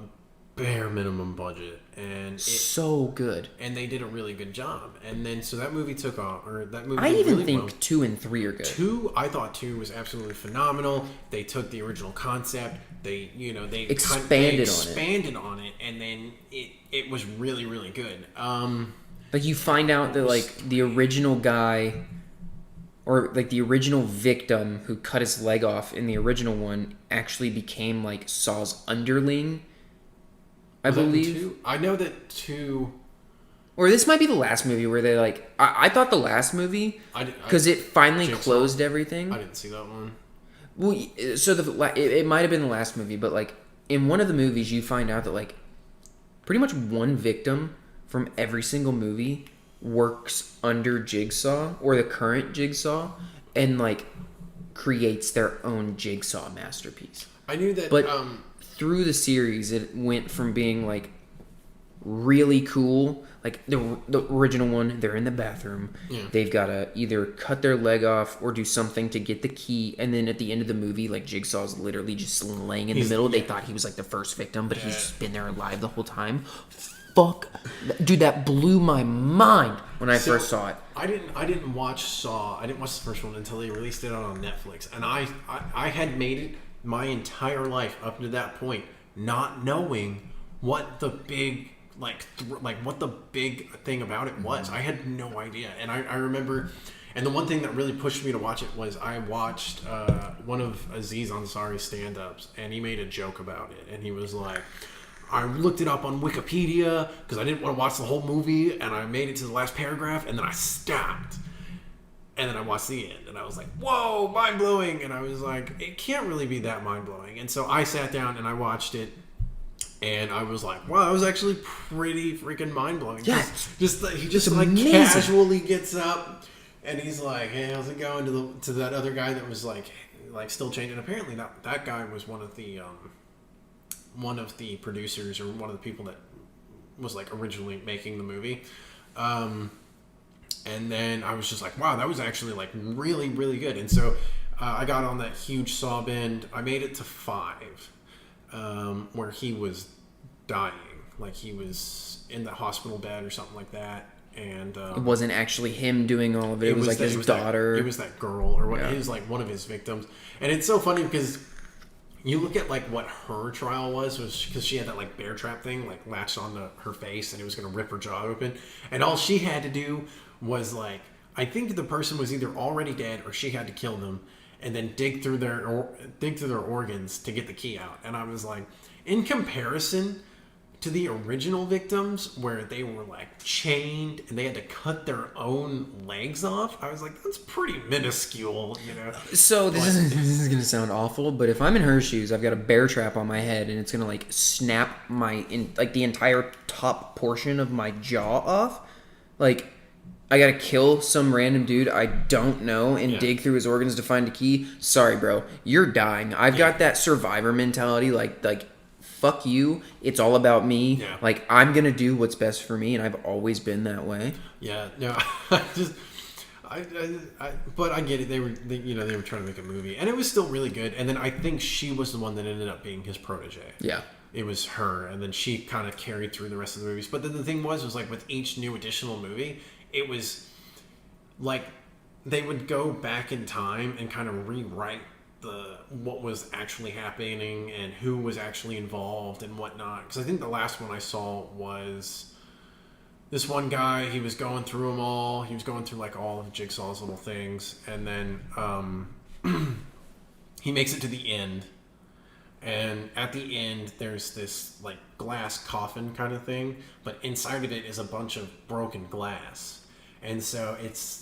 bare minimum budget, and so good. And they did a really good job. And then so that movie took off, or that movie. I even really think well. 2 and 3 are good. I thought 2 was absolutely phenomenal. They took the original concept, they expanded on it, and then it was really, really good. Like you find out that like the original guy, or like the original victim who cut his leg off in the original one actually became like Saw's underling, I believe. I know that 2... Or this might be the last movie where they like... I thought the last movie, because it finally closed everything. I didn't see that one. Well, so it might have been the last movie, but like in one of the movies you find out that like pretty much one victim from every single movie works under Jigsaw or the current Jigsaw and like creates their own Jigsaw masterpiece. I knew that, but through the series it went from being like really cool, like the original one, they're in the bathroom, they've got to either cut their leg off or do something to get the key, and then at the end of the movie like Jigsaw's literally just laying in the middle. They thought he was like the first victim, but he's just been there alive the whole time. Fuck, dude, that blew my mind when I first saw it. I didn't watch Saw. I didn't watch the first one until they released it on Netflix, and I had made it my entire life up to that point, not knowing what the big what the big thing about it was. I had no idea, and I remember. And the one thing that really pushed me to watch it was I watched one of Aziz Ansari's stand-ups, and he made a joke about it, and he was like, I looked it up on Wikipedia because I didn't want to watch the whole movie, and I made it to the last paragraph, and then I stopped. And then I watched the end, and I was like, whoa, mind-blowing. And I was like, it can't really be that mind-blowing. And so I sat down and I watched it, and I was like, wow, that was actually pretty freaking mind-blowing. Yeah. He just like casually gets up, and he's like, hey, how's it going, to that other guy that was like still changing. Apparently that guy was one of the producers, or one of the people that was like originally making the movie. And then I was just like, wow, that was actually like really, really good. And so I got on that huge Saw bend. I made it to 5, where he was dying. Like he was in the hospital bed or something like that. And it wasn't actually him doing all of it. It was like his daughter. It was that girl, or what is like one of his victims. And it's so funny because you look at like what her trial was because she had that like bear trap thing like latched onto her face, and it was going to rip her jaw open, and all she had to do was like, I think the person was either already dead or she had to kill them, and then dig through their organs to get the key out. And I was like, in comparison to the original victims where they were like chained and they had to cut their own legs off, I was like, that's pretty minuscule, you know. So this is gonna sound awful, but if I'm in her shoes, I've got a bear trap on my head, and it's gonna like snap the entire top portion of my jaw off. Like, I gotta kill some random dude I don't know and dig through his organs to find a key. Sorry, bro, you're dying. I've got that survivor mentality, like. Fuck you. It's all about me. Yeah. Like, I'm gonna do what's best for me, and I've always been that way. Yeah. No. But I get it. They were trying to make a movie, and it was still really good. And then I think she was the one that ended up being his protege. Yeah. It was her, and then she kind of carried through the rest of the movies. But then the thing was like with each new additional movie, it was like they would go back in time and kind of rewrite what was actually happening and who was actually involved and whatnot. Because I think the last one I saw was this one guy. He was going through them all. He was going through like all of Jigsaw's little things, and then he makes it to the end. And at the end, there's this like glass coffin kind of thing, but inside of it is a bunch of broken glass. And so it's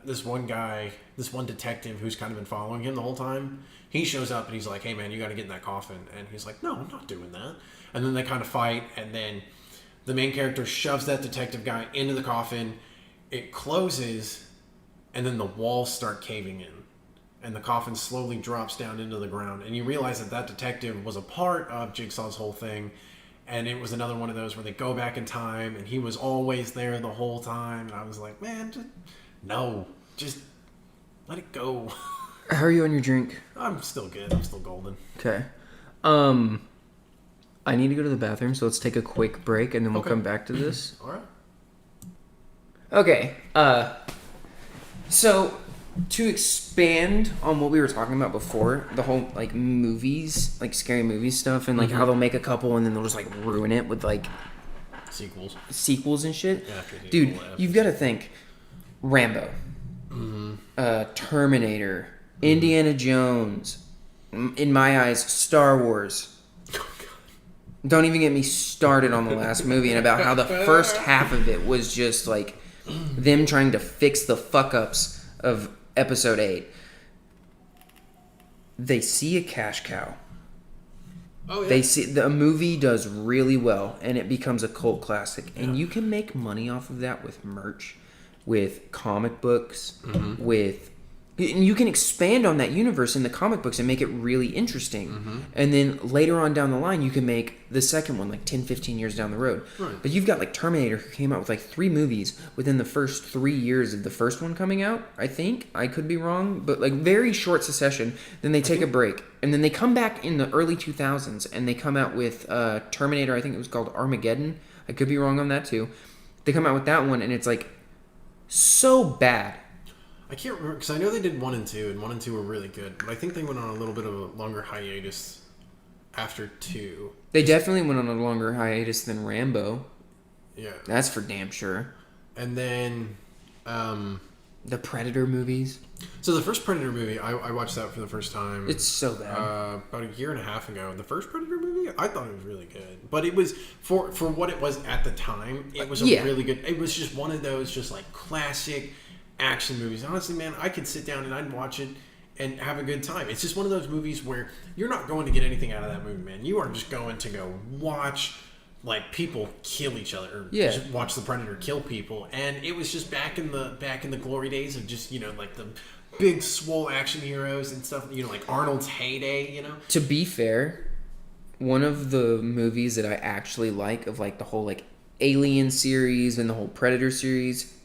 this one guy, this one detective who's kind of been following him the whole time. He shows up and he's like, hey man, you got to get in that coffin. And he's like, no, I'm not doing that. And then they kind of fight. And then the main character shoves that detective guy into the coffin. It closes. And then the walls start caving in. And the coffin slowly drops down into the ground. And you realize that that detective was a part of Jigsaw's whole thing. And it was another one of those where they go back in time, and he was always there the whole time. And I was like, man, just let it go. How are you on your drink? I'm still good. I'm still golden. Okay. I need to go to the bathroom, so let's take a quick break, and then we'll come back to this. All right. Okay. So to expand on what we were talking about before, the whole like movies, like scary movie stuff, and like how they'll make a couple and then they'll just like ruin it with like sequels and shit. Yeah, dude, you've got to think Rambo, Terminator, Indiana Jones, in my eyes, Star Wars. Don't even get me started on the last movie and about how the first half of it was just like them trying to fix the fuck ups of episode 8. They see a cash cow. Oh, yeah. They see the movie does really well and it becomes a cult classic. Yeah. And you can make money off of that with merch, with comic books, and you can expand on that universe in the comic books and make it really interesting. And then later on down the line, you can make the second one like 10, 15 years down the road. Right. But you've got like Terminator, who came out with like 3 movies within the first 3 years of the first one coming out, I think. I could be wrong, but like very short succession. Then they take a break. And then they come back in the early 2000s and they come out with Terminator, I think it was called Armageddon. I could be wrong on that too. They come out with that one and it's like so bad. I can't remember, because I know they did 1 and 2, and 1 and 2 were really good, but I think they went on a little bit of a longer hiatus after 2. They definitely went on a longer hiatus than Rambo. Yeah. That's for damn sure. And then the Predator movies. So the first Predator movie, I watched that for the first time. It's so bad. About a year and a half ago. The first Predator movie, I thought it was really good. But it was, for what it was at the time, it was a really good, it was just one of those just like classic action movies. Honestly, man, I could sit down and I'd watch it and have a good time. It's just one of those movies where you're not going to get anything out of that movie, man. You are just going to go watch like people kill each other, or just watch the Predator kill people. And it was just back in the glory days of just, you know, like the big swole action heroes and stuff, you know, like Arnold's heyday, you know. To be fair, one of the movies that I actually like of like the whole like Alien series and the whole Predator series,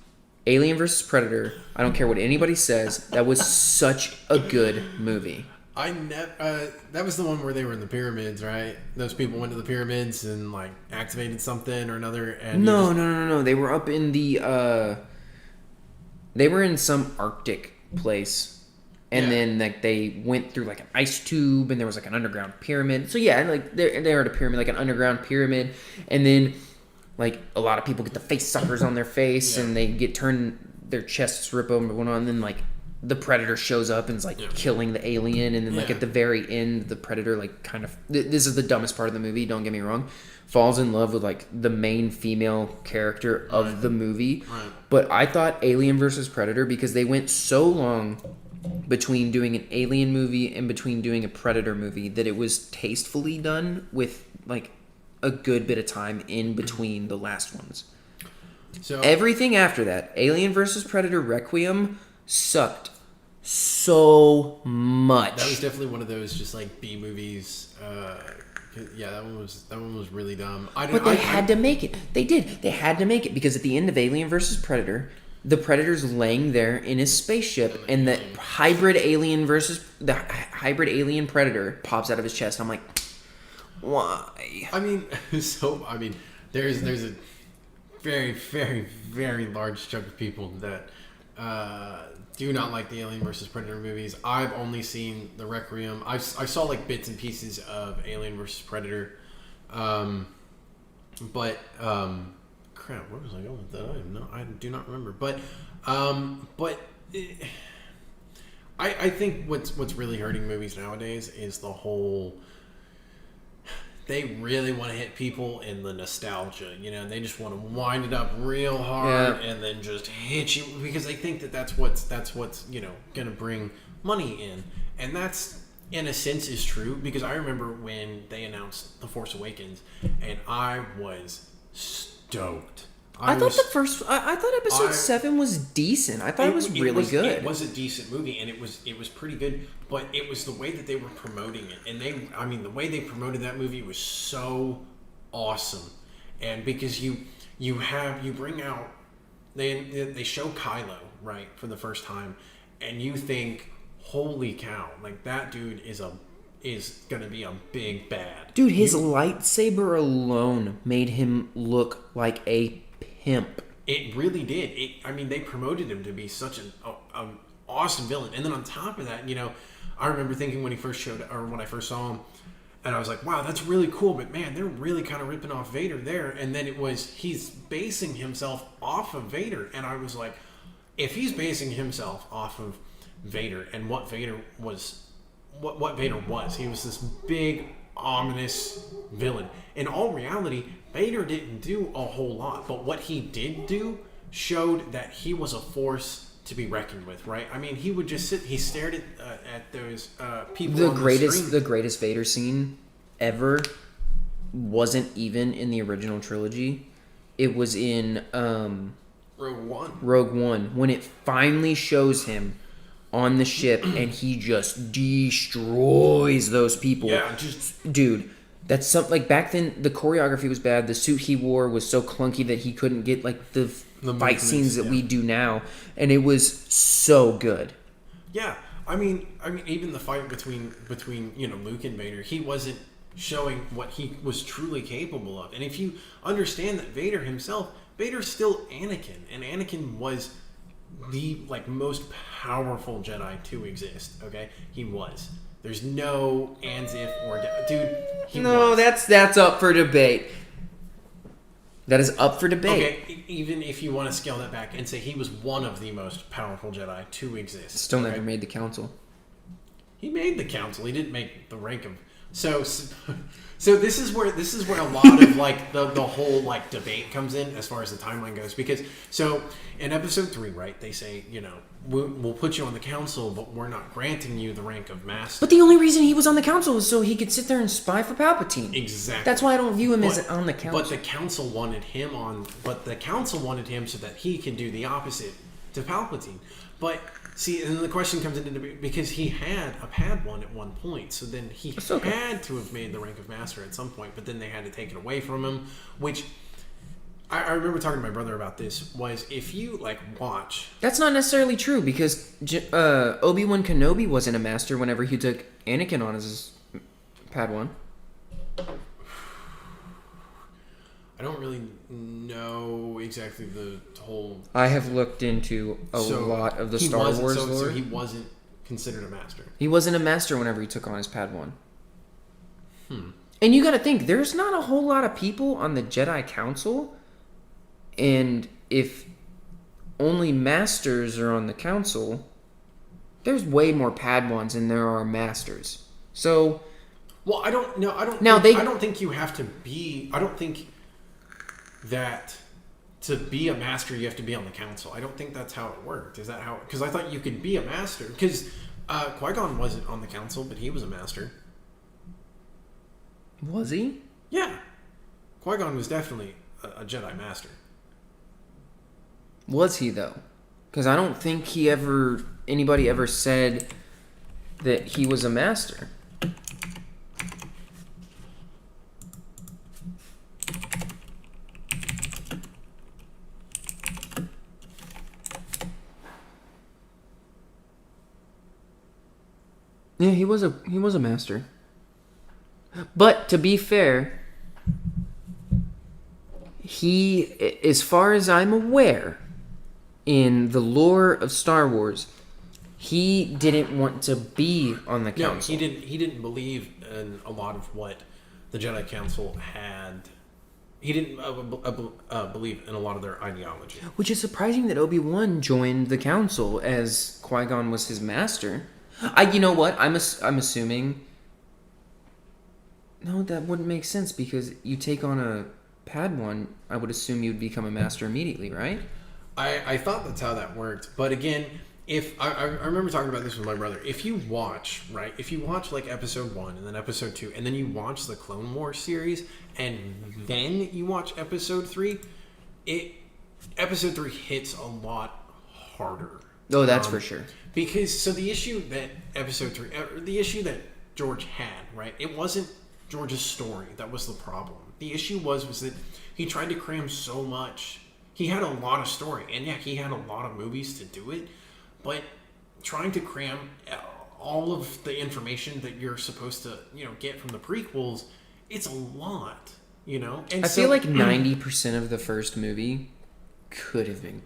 Alien vs. Predator, I don't care what anybody says, that was such a good movie. That was the one where they were in the pyramids, right? Those people went to the pyramids and like activated something or another. And No. They were up in the they were in some Arctic place. And then like they went through like an ice tube and there was like an underground pyramid. So yeah, like they're at a pyramid, like an underground pyramid, and then like a lot of people get the face suckers on their face and they get their chests rip open and whatnot, and then like the Predator shows up and is like killing the alien, and then like at the very end, the Predator like kind of this is the dumbest part of the movie. Don't get me wrong, falls in love with like the main female character of the movie. Right. But I thought Alien versus Predator, because they went so long between doing an Alien movie and between doing a Predator movie, that it was tastefully done with like a good bit of time in between the last ones. So Everything after that, Alien versus Predator Requiem, sucked so much. that was definitely one of those just like B movies. Yeah, that one was really dumb. But they had to make it. They did. They had to make it, because at the end of Alien versus Predator, the Predator's laying there in his spaceship, and the hybrid alien Predator pops out of his chest. I'm like, why? I mean, there's a very, very, very large chunk of people that do not like the Alien versus Predator movies. I've only seen the Requiem. I saw like bits and pieces of Alien versus Predator, but crap, where was I going with that? I do not remember. But I think what's really hurting movies nowadays is the whole. They really want to hit people in the nostalgia, They just want to wind it up real hard and then just hit you, because they think that's what's going to bring money in, and that's in a sense is true, because I remember when they announced The Force Awakens, and I was stoked. I thought episode 7 was decent. I thought it was really good. It was a decent movie, and it was pretty good. But it was the way that they were promoting it, and the way they promoted that movie was so awesome. And because you bring out, they show Kylo, right, for the first time, and you think, holy cow, like that dude is gonna be a big bad dude. His lightsaber alone made him look like a pimp. It really did. They promoted him to be such an awesome villain, and then on top of that, I remember thinking when I first saw him, and I was like, wow, that's really cool, but man, they're really kind of ripping off Vader there. And then he's basing himself off of Vader, and I was like, if he's basing himself off of Vader and what Vader was, he was this big, ominous villain. In all reality, Vader didn't do a whole lot, but what he did do showed that he was a force to be reckoned with, right? He would just sit. He stared at those people. The greatest Vader scene ever wasn't even in the original trilogy. It was in Rogue One, when it finally shows him on the ship and he just destroys those people. Yeah, dude. That's something like back then. The choreography was bad. The suit he wore was so clunky that he couldn't get like the fight scenes that we do now, and it was so good. Yeah, even the fight between Luke and Vader, he wasn't showing what he was truly capable of. And if you understand that Vader's still Anakin, and Anakin was the most powerful Jedi to exist. Okay, he was. There's no ands if or dude. That's up for debate. That is up for debate. Okay, even if you want to scale that back and say he was one of the most powerful Jedi to exist. Still never made the council. He made the council. He didn't make the rank of. So this is where a lot of like the whole like debate comes in as far as the timeline goes, because in episode 3, right, they say we'll put you on the council, but we're not granting you the rank of master. But the only reason he was on the council was so he could sit there and spy for Palpatine. Exactly. That's why I don't view him as on the council. But the council wanted him so that he could do the opposite to Palpatine. But see, and then the question comes into debate, because he had a Padawan at one point, so then he had to have made the rank of master at some point, but then they had to take it away from him, which I remember talking to my brother about this, was if you watch... That's not necessarily true, because Obi-Wan Kenobi wasn't a master whenever he took Anakin on as his Padawan. I don't really know exactly the whole... I have looked into a lot of the Star Wars lore. So he wasn't considered a master. He wasn't a master whenever he took on his Padawan. And you gotta think, there's not a whole lot of people on the Jedi Council, and if only masters are on the council, There's way more Padawans than there are Masters. So, well, I don't know. I don't think you have to be. I don't think that to be a master you have to be on the council. I don't think that's how it worked. Is that how? Because I thought you could be a master. Because Qui-Gon wasn't on the council, but he was a master. Was he? Yeah, Qui-Gon was definitely a Jedi master. Was he though? Because I don't think anybody ever said that he was a master. Yeah, he was a master. But to be fair, he, as far as I'm aware, in the lore of Star Wars, he didn't want to be on the council. No, he didn't believe in a lot of what the Jedi Council had. He didn't believe in a lot of their ideology. Which is surprising that Obi-Wan joined the council as Qui-Gon was his master. You know what? I'm assuming. No, that wouldn't make sense because you take on a Padawan, I would assume you'd become a master immediately, right? I thought that's how that worked, but again, if I remember talking about this with my brother, if you watch like episode 1 and then episode 2 and then you watch the Clone Wars series and then you watch episode 3, episode 3 hits a lot harder. Oh, that's for sure. Because the issue that episode 3, the issue that George had, right? It wasn't George's story that was the problem. The issue was that he tried to cram so much. He had a lot of story, and yeah, he had a lot of movies to do it, but trying to cram all of the information that you're supposed to, get from the prequels, it's a lot, And I feel like 90% of the first movie could have been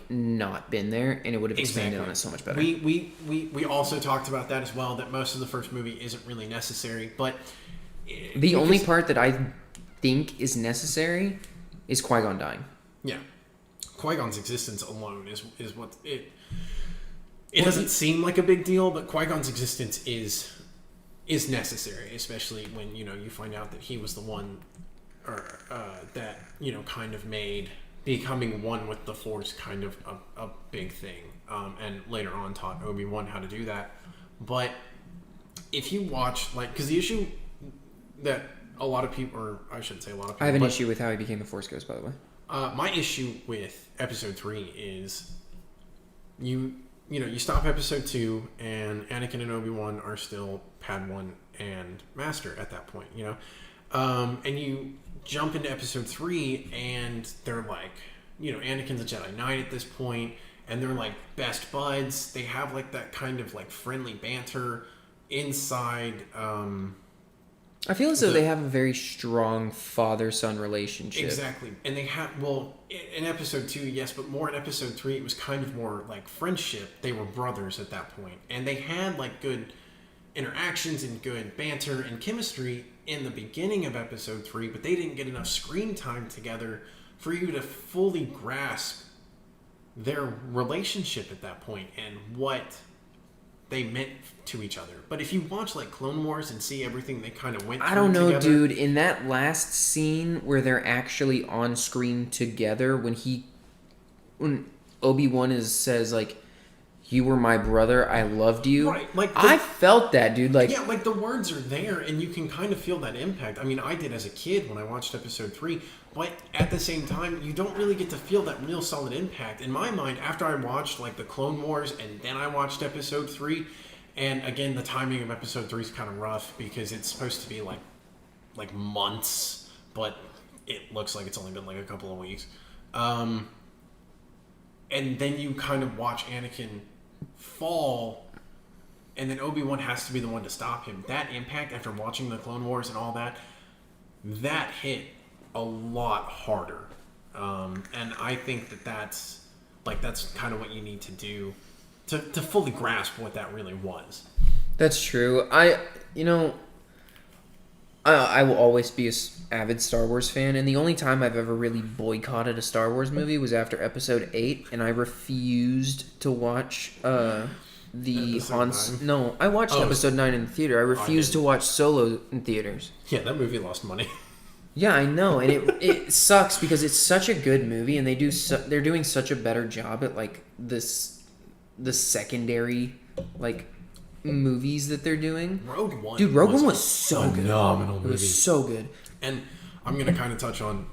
not been there, and it would have expanded on it so much better. We also talked about that as well, that most of the first movie isn't really necessary, but the only part that I think is necessary is Qui-Gon dying. Yeah, Qui-Gon's existence alone is what it doesn't seem like a big deal, but Qui-Gon's existence is necessary, especially when you find out that he was the one that kind of made becoming one with the Force kind of a big thing, and later on taught Obi-Wan how to do that. But if you watch, because the issue that a lot of people, or I shouldn't say a lot of people, I have an issue with how he became the Force Ghost, by the way. My issue with episode 3 is you stop episode 2 and Anakin and Obi-Wan are still Padawan and Master at that point, and you jump into episode 3 and they're like, Anakin's a Jedi Knight at this point, and they're like best buds. They have like that kind of like friendly banter inside. I feel as though they have a very strong father-son relationship. Exactly. And they have, in episode 2, yes, but more in episode 3, it was kind of more like friendship. They were brothers at that point. And they had like good interactions and good banter and chemistry in the beginning of episode 3, but they didn't get enough screen time together for you to fully grasp their relationship at that point and what they meant to each other. But if you watch like Clone Wars and see everything they kind of went through, I don't know, together, dude. In that last scene where they're actually on screen together, when Obi-Wan says like, "You were my brother, I loved you." Right, I felt that, dude. Yeah, the words are there, and you can kind of feel that impact. I mean, I did as a kid when I watched episode 3, but at the same time, you don't really get to feel that real solid impact. In my mind, after I watched like the Clone Wars, and then I watched episode 3, and again, the timing of episode 3 is kind of rough because it's supposed to be like months, but it looks like it's only been like a couple of weeks. And then you kind of watch Anakin fall, and then Obi-Wan has to be the one to stop him. That impact after watching the Clone Wars and all that hit a lot harder. And I think that's kind of what you need to do to fully grasp what that really was. That's true. I will always be an avid Star Wars fan, and the only time I've ever really boycotted a Star Wars movie was after Episode 8, and I refused to watch the Episode 9? No, I watched Oh, episode 9 in the theater. I refused to didn't. watch Solo in theaters. Yeah, that movie lost money. Yeah, I know, and it sucks because it's such a good movie, and they're doing such a better job at like the secondary like movies that they're doing. Rogue One. Dude, Rogue One was so good. Phenomenal movie. It was so good. And I'm gonna kind of touch on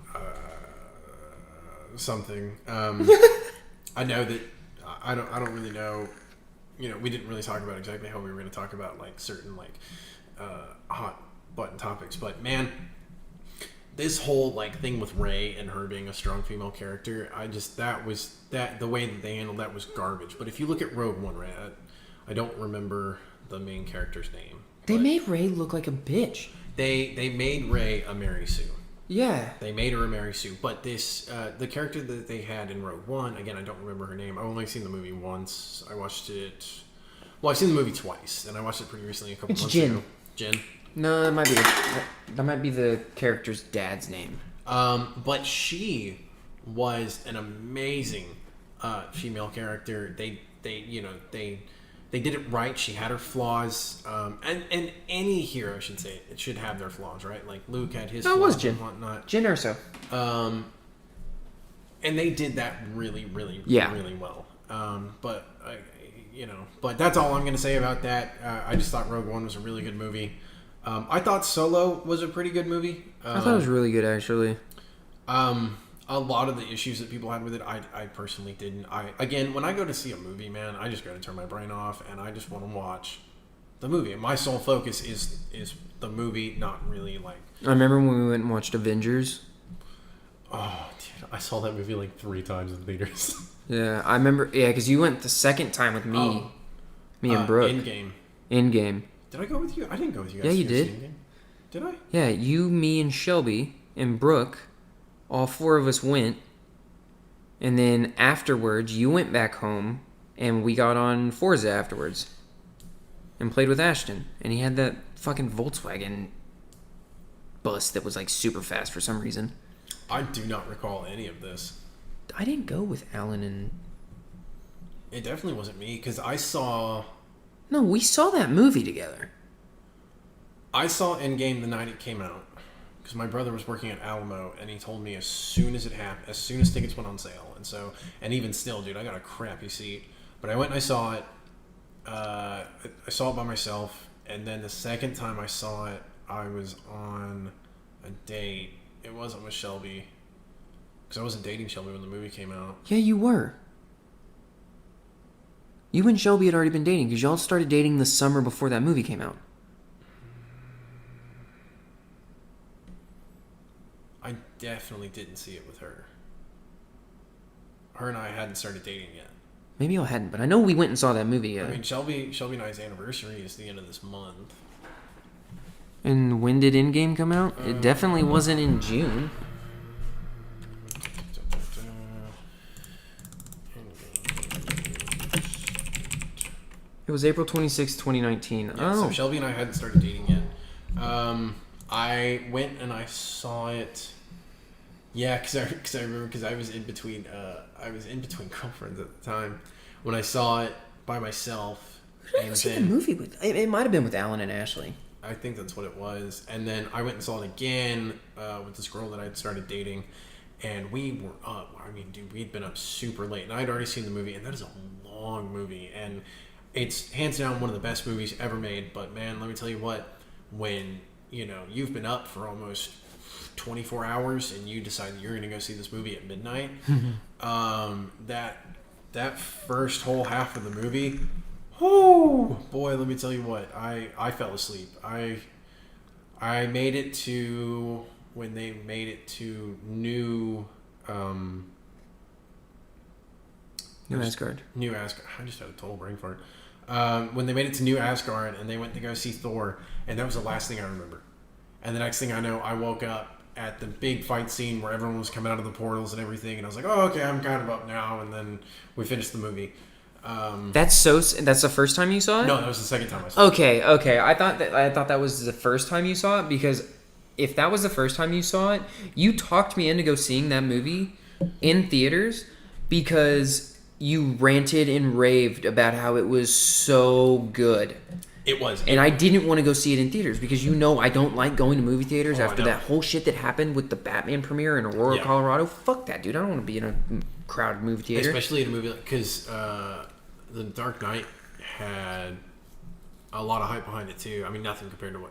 something. I know that I don't really know. You know, we didn't really talk about exactly how we were going to talk about like certain like hot button topics, but man, this whole like thing with Rey and her being a strong female character, the way that they handled that was garbage. But if you look at Rogue One, right, I don't remember the main character's name. They made Rey look like a bitch. They made Rey a Mary Sue. Yeah. They made her a Mary Sue, but this the character that they had in Rogue One, again, I don't remember her name. I've only seen the movie once. I watched it. Well, I've seen the movie twice, and I watched it pretty recently a couple months ago. Jin. No, that might be the character's dad's name. But she was an amazing female character. They did it right. She had her flaws, and any hero should say it should have their flaws, right? Like Luke had his flaws was Jin. and whatnot. Jin Erso. And they did that really, really, Yeah. really well. But that's all I'm going to say about that. I just thought Rogue One was a really good movie. I thought Solo was a pretty good movie. I thought it was really good, actually. A lot of the issues that people had with it, I personally didn't. Again, when I go to see a movie, man, I just got to turn my brain off and I just want to watch the movie. And my sole focus is the movie, not really like. I remember when we went and watched Avengers. Oh, dude, I saw that movie like 3 times in theaters. Yeah, I remember. Yeah, because you went the second time with me, and Brooke. Endgame. Did I go with you? I didn't go with you guys. Yeah, you did. Endgame. Did I? Yeah, you, me, and Shelby and Brooke, all 4 of us went, and then afterwards you went back home, and we got on Forza afterwards, and played with Ashton, and he had that fucking Volkswagen bus that was like super fast for some reason. I do not recall any of this. I didn't go with Alan and... It definitely wasn't me, because I saw No, we saw that movie together. Endgame the night it came out, because my brother was working at Alamo, and he told me as soon as it happened, as soon as tickets went on sale, and even still, dude, I got a crappy seat, but I went and I saw it. I saw it by myself, and then the second time I saw it, I was on a date. It wasn't with Shelby, because I wasn't dating Shelby when the movie came out. Yeah, you were. You and Shelby had already been dating, because y'all started dating the summer before that movie came out. I definitely didn't see it with her. Her and I hadn't started dating yet. Maybe y'all hadn't, but I know we went and saw that movie. I mean, Shelby and I's anniversary is the end of this month. And when did Endgame come out? It definitely wasn't in June. It was April 26, 2019. Yeah, so Shelby and I hadn't started dating yet. I went and I saw it. Yeah, because I remember, because I was in between girlfriends at the time when I saw it by myself. Who did I see the movie with? It might have been with Alan and Ashley. I think that's what it was. And then I went and saw it again with this girl that I'd started dating. And we were up. I mean, dude, we'd been up super late. And I'd already seen the movie. And that is a long movie. And it's hands down one of the best movies ever made. But, man, let me tell you what. When, you've been up for almost 24 hours and you decide that you're going to go see this movie at midnight, that first whole half of the movie... Oh boy, let me tell you what. I fell asleep. I made it to when they made it to New Asgard. New Asgard. I just had a total brain fart. When they made it to New Asgard and they went to go see Thor, and that was the last thing I remember. And the next thing I know, I woke up at the big fight scene where everyone was coming out of the portals and everything, and I was like, "Oh, okay, I'm kind of up now." And then we finished the movie. That's the first time you saw it? No, that was the second time I saw it. Okay. I thought that was the first time you saw it, because if that was the first time you saw it, you talked me into go seeing that movie in theaters because you ranted and raved about how it was so good. It was. And I didn't want to go see it in theaters because I don't like going to movie theaters after I know. that whole shit that happened with the Batman premiere in Aurora, Colorado. Fuck that, dude. I don't want to be in a crowded movie theater. Especially in a movie because The Dark Knight had a lot of hype behind it too. I mean, nothing compared to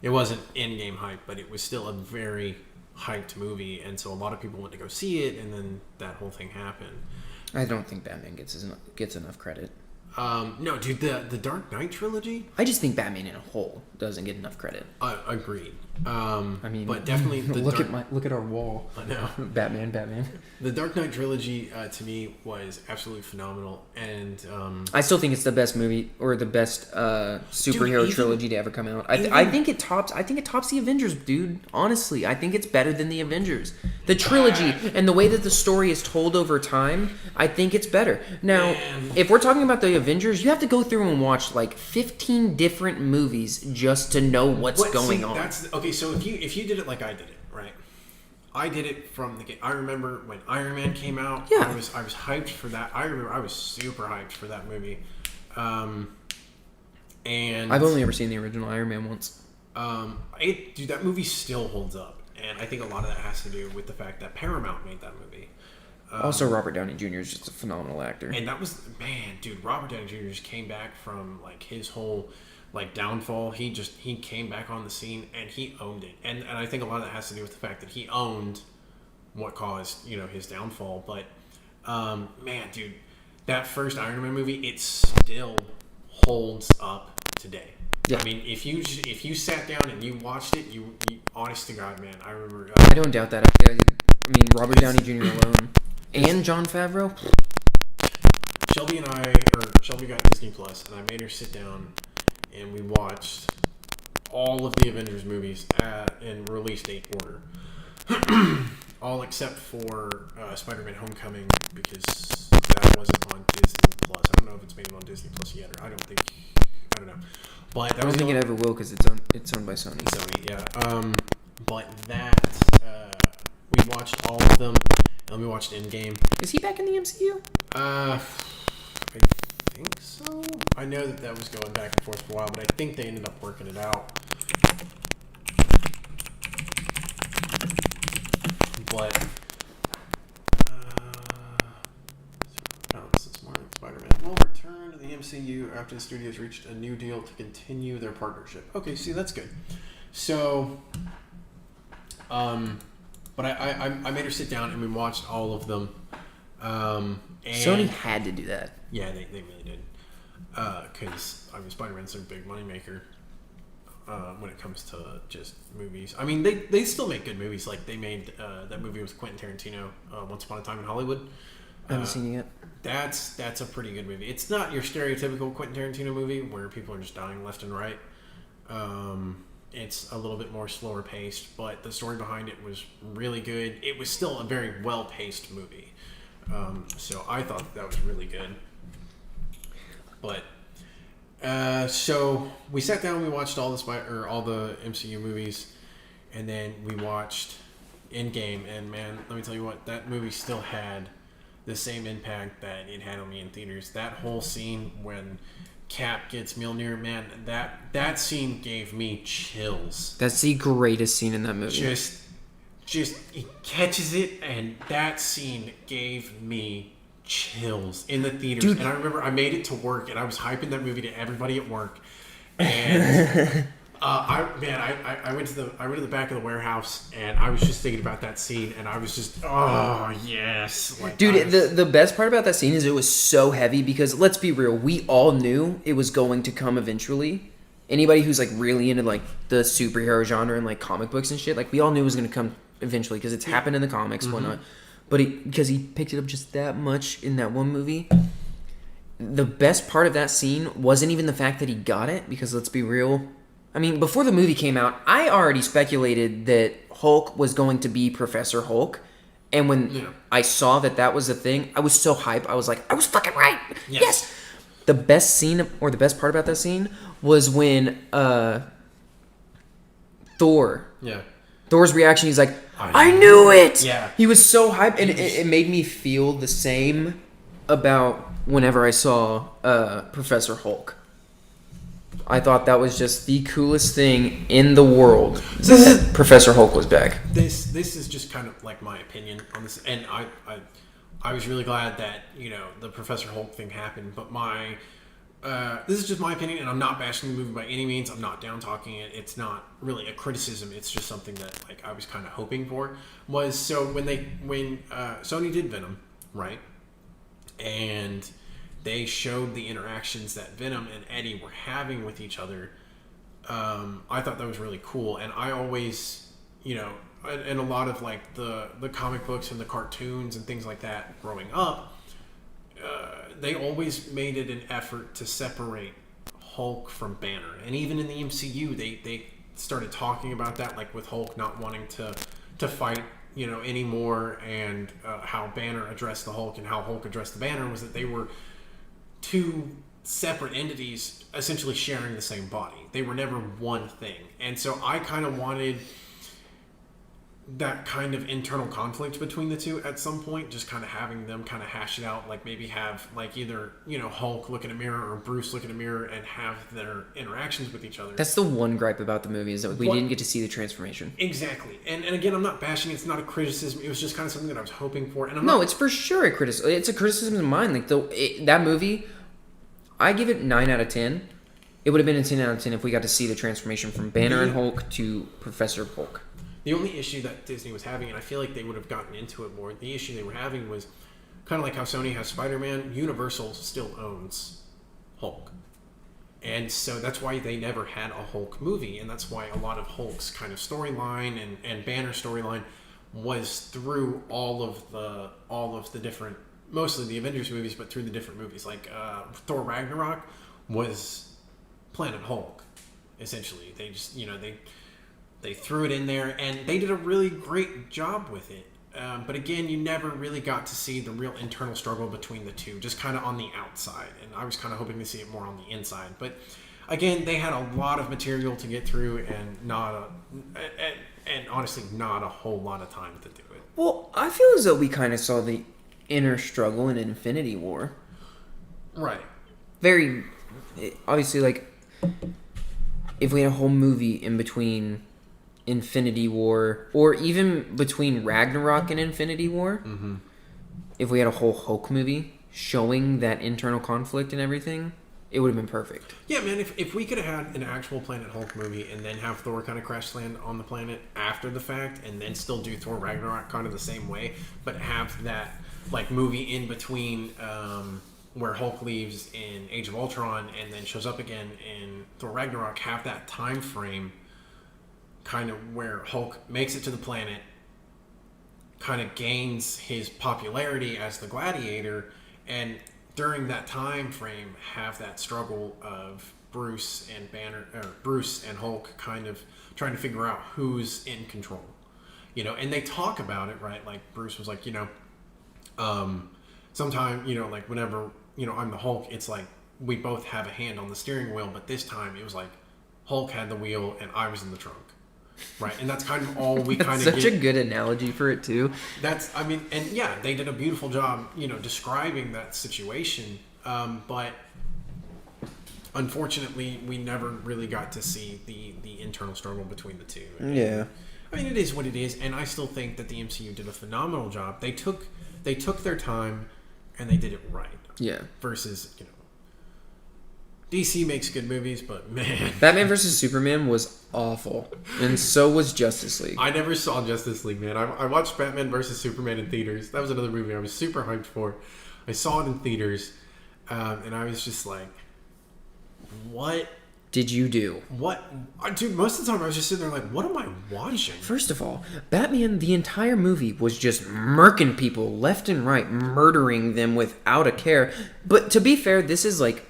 it wasn't in-game hype, but it was still a very hyped movie, and so a lot of people went to go see it, and then that whole thing happened. I don't think Batman gets enough credit. No, dude, the Dark Knight trilogy. I just think Batman in a whole doesn't get enough credit. Agreed. But definitely look at our wall. I know. Batman. The Dark Knight trilogy to me was absolutely phenomenal, and I still think it's the best movie or the best superhero trilogy to ever come out. I think it tops the Avengers, dude. Honestly, I think it's better than the Avengers. The trilogy and the way that the story is told over time, I think it's better. Now, if we're talking about the Avengers, you have to go through and watch like 15 different movies just to know what's going on. Okay, so if you did it like I did it, right? I did it from the game. I remember when Iron Man came out. Yeah. I was hyped for that. I remember I was super hyped for that movie. And I've only ever seen the original Iron Man once. Dude, that movie still holds up, and I think a lot of that has to do with the fact that Paramount made that movie. Also, Robert Downey Jr. is just a phenomenal actor. And that was, dude, Robert Downey Jr. just came back from like his whole like downfall. He came back on the scene and he owned it. And I think a lot of that has to do with the fact that he owned what caused, his downfall. But dude, that first Iron Man movie, it still holds up today. Yeah. I mean, if you sat down and you watched it, you honest to God, man, I remember. I don't doubt that. I mean, Robert Downey Jr. alone and Jon Favreau. Shelby got Disney Plus, and I made her sit down, and we watched all of the Avengers movies in release date order, all except for Spider-Man: Homecoming, because that wasn't on Disney Plus. I don't know if it's made on Disney Plus yet, or I don't know. But I don't think it ever will because it's owned by Sony. Sony, yeah. But that we watched all of them, and we watched Endgame. Is he back in the MCU? I think so. I know that was going back and forth for a while, but I think they ended up working it out. But this is more like Spider-Man will return to the MCU after the studios reached a new deal to continue their partnership. Okay, see, that's good. So, but I made her sit down and we watched all of them. And Sony had to do that. Yeah, they really did. Because Spider-Man's their big moneymaker when it comes to just movies. I mean, they still make good movies. Like they made that movie with Quentin Tarantino, Once Upon a Time in Hollywood. I haven't seen it yet. That's a pretty good movie. It's not your stereotypical Quentin Tarantino movie where people are just dying left and right. It's a little bit more slower paced, but the story behind it was really good. It was still a very well paced movie. So I thought that was really good. But so we sat down, we watched all the MCU movies, and then we watched Endgame. And man, let me tell you what, that movie still had the same impact that it had on me in theaters. That whole scene when Cap gets Mjolnir, man, that scene gave me chills. That's the greatest scene in that movie. Just he catches it, and that scene gave me chills in the theaters. Dude. And I remember I made it to work, and I was hyping that movie to everybody at work. And I went to the back of the warehouse, and I was just thinking about that scene, and I was just, oh yes, like, dude. The best part about that scene is it was so heavy because let's be real, we all knew it was going to come eventually. Anybody who's like really into like the superhero genre and like comic books and shit, like we all knew it was going to come eventually because it's happened in the comics, whatnot. But because he picked it up just that much in that one movie. The best part of that scene wasn't even the fact that he got it, because let's be real. I mean, before the movie came out, I already speculated that Hulk was going to be Professor Hulk. And when I saw that was a thing, I was so hyped. I was like, I was fucking right. Yes. The best scene, or the best part about that scene, was when Thor's reaction, he's like, I knew it! Yeah. He was so hyped, and it made me feel the same about whenever I saw Professor Hulk. I thought that was just the coolest thing in the world. That Professor Hulk was back. This is just kind of like my opinion on this, and I was really glad that the Professor Hulk thing happened. But this is just my opinion, and I'm not bashing the movie by any means. I'm not down talking it. It's not really a criticism. It's just something that like I was kind of hoping for. Was so when Sony did Venom, right, and they showed the interactions that Venom and Eddie were having with each other. I thought that was really cool, and I always, in a lot of like the comic books and the cartoons and things like that growing up, they always made it an effort to separate Hulk from Banner, and even in the MCU, they started talking about that, like with Hulk not wanting to fight anymore, and how Banner addressed the Hulk and how Hulk addressed the Banner was that they were two separate entities essentially sharing the same body. They were never one thing. And so I kind of wanted that kind of internal conflict between the two at some point, just kind of having them kind of hash it out, like maybe have like either Hulk look in a mirror or Bruce look in a mirror and have their interactions with each other. That's the one gripe about the movie, is that we didn't get to see the transformation. Exactly. And again, I'm not bashing, it's not a criticism, it was just kind of something that I was hoping for. And it's for sure a criticism. It's a criticism of mine. Like that movie, I give it 9 out of 10. It would have been a 10 out of 10 if we got to see the transformation from Banner and Hulk to Professor Hulk. The only issue that Disney was having, and I feel like they would have gotten into it more, the issue they were having was kind of like how Sony has Spider-Man, Universal still owns Hulk. And so that's why they never had a Hulk movie, and that's why a lot of Hulk's kind of storyline and Banner storyline was through all of the different, mostly the Avengers movies, but through the different movies. Like Thor Ragnarok was Planet Hulk, essentially. They just, they threw it in there, and they did a really great job with it. But again, you never really got to see the real internal struggle between the two, just kind of on the outside. And I was kind of hoping to see it more on the inside. But again, they had a lot of material to get through, and honestly, not a whole lot of time to do it. Well, I feel as though we kind of saw the inner struggle in Infinity War. Right. Very, obviously, like, if we had a whole movie in between Infinity War, or even between Ragnarok and Infinity War, if we had a whole Hulk movie showing that internal conflict and everything, it would have been perfect. Yeah, man, if we could have had an actual Planet Hulk movie and then have Thor kind of crash land on the planet after the fact, and then still do Thor Ragnarok kind of the same way, but have that like movie in between where Hulk leaves in Age of Ultron and then shows up again in Thor Ragnarok, have that time frame kind of where Hulk makes it to the planet, kind of gains his popularity as the gladiator, and during that time frame have that struggle of Bruce and Hulk kind of trying to figure out who's in control. And they talk about it, right? Like Bruce was like, sometime, like whenever, I'm the Hulk, it's like we both have a hand on the steering wheel, but this time it was like Hulk had the wheel and I was in the trunk. Right, and that's kind of all we kind of get. Such a good analogy for it too. And yeah, they did a beautiful job, describing that situation. But unfortunately, we never really got to see the internal struggle between the two. Yeah, I mean, it is what it is, and I still think that the MCU did a phenomenal job. They took their time, and they did it right. Yeah. Versus, DC makes good movies, but man, Batman vs Superman was awful, and so was Justice League. I never saw Justice League, man. I watched Batman vs Superman in theaters. That was another movie I was super hyped for. I saw it in theaters, and I was just like, "What did you do?" What, dude? Most of the time, I was just sitting there like, "What am I watching?" First of all, Batman, the entire movie was just murking people left and right, murdering them without a care. But to be fair, this is like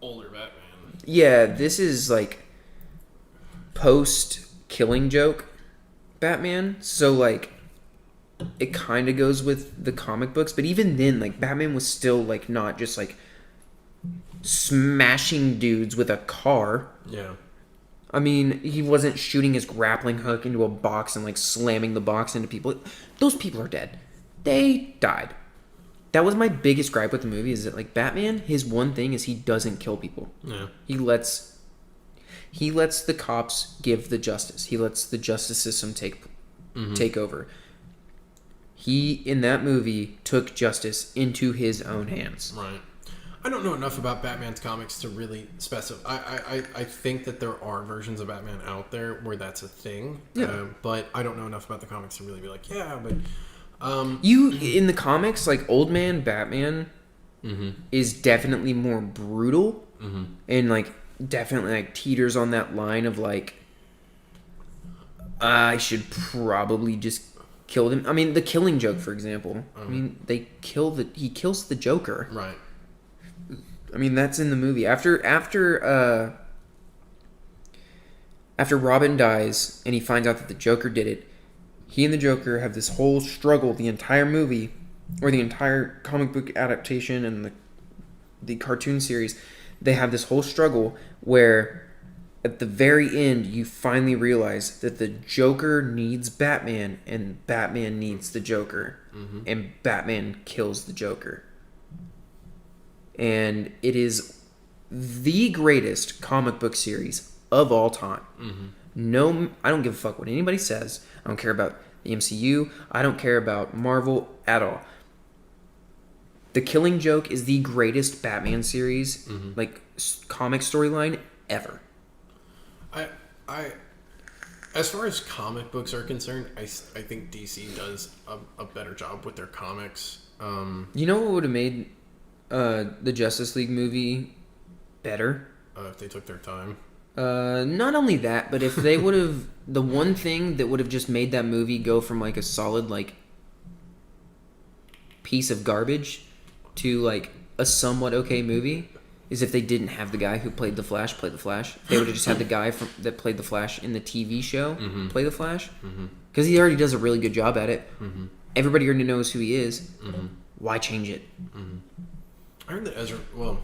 older Batman. Yeah, this is like post Killing Joke Batman, so like it kind of goes with the comic books, but even then, like, Batman was still like not just like smashing dudes with a car. Yeah, I mean, he wasn't shooting his grappling hook into a box and like slamming the box into people. Those people are dead. They died. that was my biggest gripe with the movie, is that like Batman, his one thing is he doesn't kill people. Yeah. He lets the cops give the justice. He lets the justice system take over. He, in that movie, took justice into his own hands. Right. I don't know enough about Batman's comics to really specify. I think that there are versions of Batman out there where that's a thing. Yeah. But I don't know enough about the comics to really be like, yeah, but... You, in the comics, like, Old Man Batman is definitely more brutal. And, like, definitely, like, teeters on that line of, like, I should probably just kill them. I mean, the Killing Joke, for example. I mean, he kills the Joker. Right. I mean, that's in the movie. After Robin dies and he finds out that the Joker did it, he and the Joker have this whole struggle the entire movie, or the entire comic book adaptation and the cartoon series. They have this whole struggle where at the very end you finally realize that the Joker needs Batman and Batman needs the Joker, and Batman kills the Joker. And it is the greatest comic book series of all time. No, I don't give a fuck what anybody says. I don't care about the MCU. I don't care about Marvel at all. The Killing Joke is the greatest Batman series, like comic storyline ever. I as far as comic books are concerned, I think DC does a better job with their comics. You know what would have made the Justice League movie better? If they took their time. Not only that, but if they would have, the one thing that would have just made that movie go from like a solid like piece of garbage to like a somewhat okay movie is if they didn't have the guy who played the Flash play the Flash. They would have just had the guy that played the Flash in the TV show play the Flash, because he already does a really good job at it. Everybody already knows who he is. Why change it? I heard that Ezra. Well,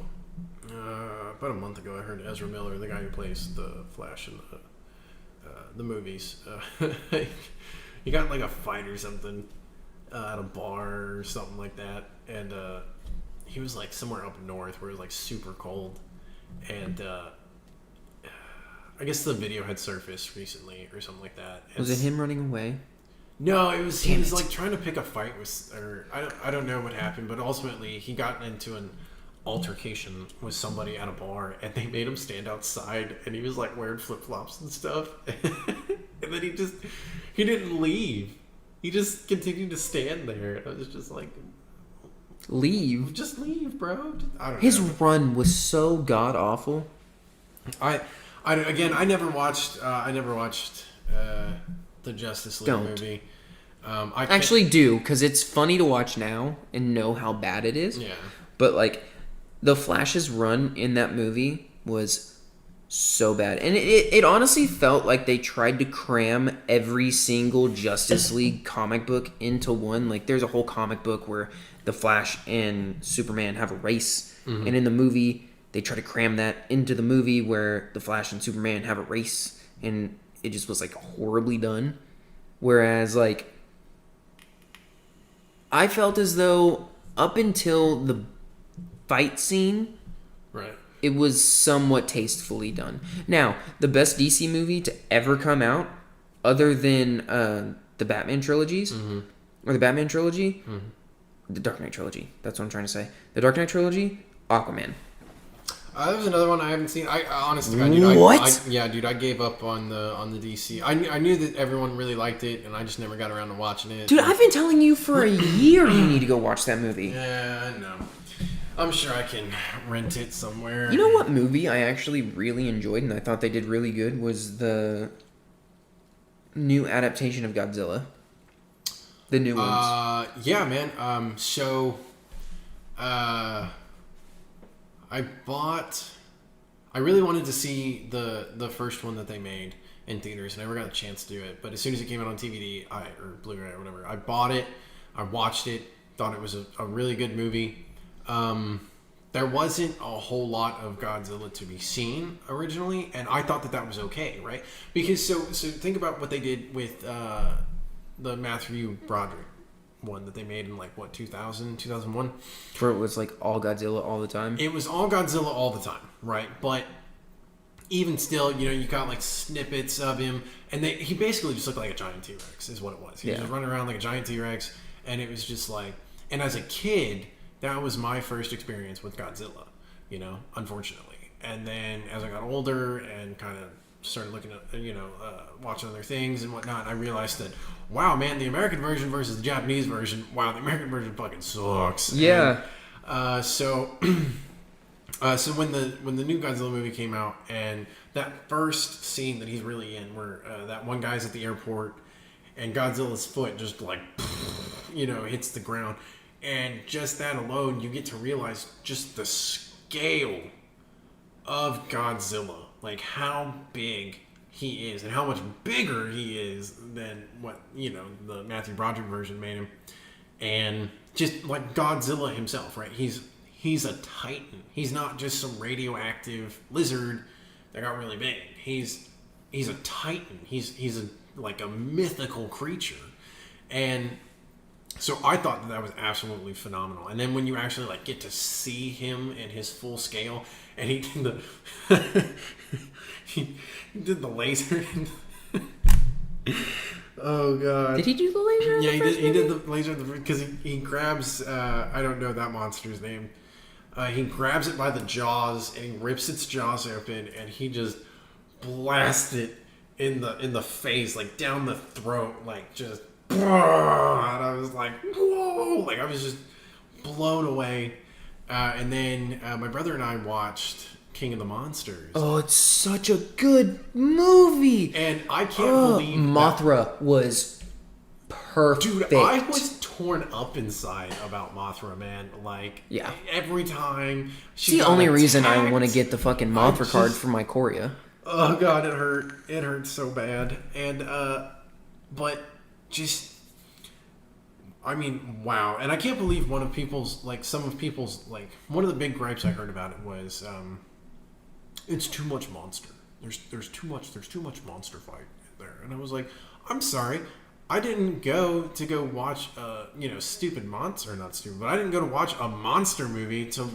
about a month ago, I heard Ezra Miller, the guy who plays the Flash in the movies, he got like a fight or something at a bar or something like that, and he was like somewhere up north where it was like super cold, and I guess the video had surfaced recently or something like that. Was it him running away? No, it was he was like trying to pick a fight with, or I don't know what happened, but ultimately he got into an altercation with somebody at a bar, and they made him stand outside, and he was like wearing flip-flops and stuff, and then he didn't leave. He just continued to stand there, and I was just like, just leave, bro. I don't know. His run was so god awful. I never watched the Justice League movie. I actually do, because it's funny to watch now and know how bad it is. Yeah. But like, the Flash's run in that movie was so bad, and it honestly felt like they tried to cram every single Justice League comic book into one. Like, there's a whole comic book where the Flash and Superman have a race, and in the movie they try to cram that into the movie where the Flash and Superman have a race, and it just was like horribly done. Whereas like, I felt as though up until the fight scene, right, it was somewhat tastefully done. Now, the best DC movie to ever come out, other than the Batman trilogies, or the Batman trilogy, the Dark Knight trilogy. That's what I'm trying to say. The Dark Knight trilogy, Aquaman. There's another one I haven't seen. I honestly, dude, what? Dude, I gave up on the DC. I knew that everyone really liked it, and I just never got around to watching it. Dude, I've been telling you for a year you need to go watch that movie. Yeah, I know. I'm sure I can rent it somewhere. You know what movie I actually really enjoyed and I thought they did really good was the new adaptation of Godzilla. The new ones. Yeah, man. I really wanted to see the first one that they made in theaters. I never got a chance to do it, but as soon as it came out on DVD or Blu-ray or whatever, I bought it. I watched it. Thought it was a really good movie. There wasn't a whole lot of Godzilla to be seen originally, and I thought that was okay, right? Because so think about what they did with the Matthew Broderick one that they made in like what 2000, 2001. Where it was like all Godzilla all the time. It was all Godzilla all the time, right? But even still, you got like snippets of him, and he basically just looked like a giant T-Rex, is what it was. He was just running around like a giant T-Rex, and it was just like, and as a kid, that was my first experience with Godzilla, unfortunately. And then as I got older and kind of started looking at, watching other things and whatnot, I realized that, wow, man, the American version versus the Japanese version, wow, the American version fucking sucks. Yeah. And, so when the new Godzilla movie came out, and that first scene that he's really in, where that one guy's at the airport, and Godzilla's foot just like, hits the ground, and just that alone, you get to realize just the scale of Godzilla, like how big he is, and how much bigger he is than what the Matthew Broderick version made him, and just like Godzilla himself, right? He's a titan. He's not just some radioactive lizard that got really big. He's a titan. He's like a mythical creature, and so I thought that was absolutely phenomenal. And then when you actually like get to see him in his full scale, and he did the he did the laser. Oh god! Did he do the laser? Yeah, he did the laser because he grabs. I don't know that monster's name. He grabs it by the jaws and he rips its jaws open, and he just blasts it in the face, like down the throat, like just. And I was like, whoa! Like I was just blown away. And then my brother and I watched King of the Monsters. Oh, it's such a good movie. And I can't believe Mothra was perfect. Dude, I was torn up inside about Mothra, man. Like, every time she got the only reason I want to get the fucking Mothra card for my Korea. Oh god, it hurt. It hurt so bad. And but just, I mean, wow. And I can't believe one of the big gripes I heard about it was it's too much monster. There's too much monster fight there. And I was like, I'm sorry, I didn't go watch stupid monster, not stupid, but I didn't go to watch a monster movie to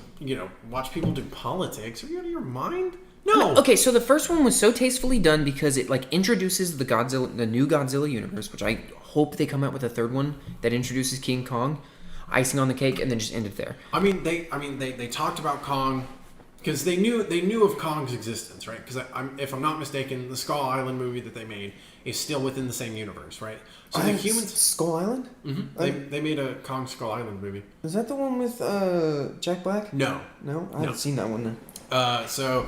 watch people do politics. Are you out of your mind? No. Okay, so the first one was so tastefully done because it like introduces the new Godzilla universe, which I hope they come out with a third one that introduces King Kong, icing on the cake, and then just end it there. I mean, they talked about Kong because they knew of Kong's existence, right? Because if I'm not mistaken, the Skull Island movie that they made is still within the same universe, right? So the humans, Skull Island. Mm-hmm. They made a Kong Skull Island movie. Is that the one with Jack Black? No, I haven't seen that one then. So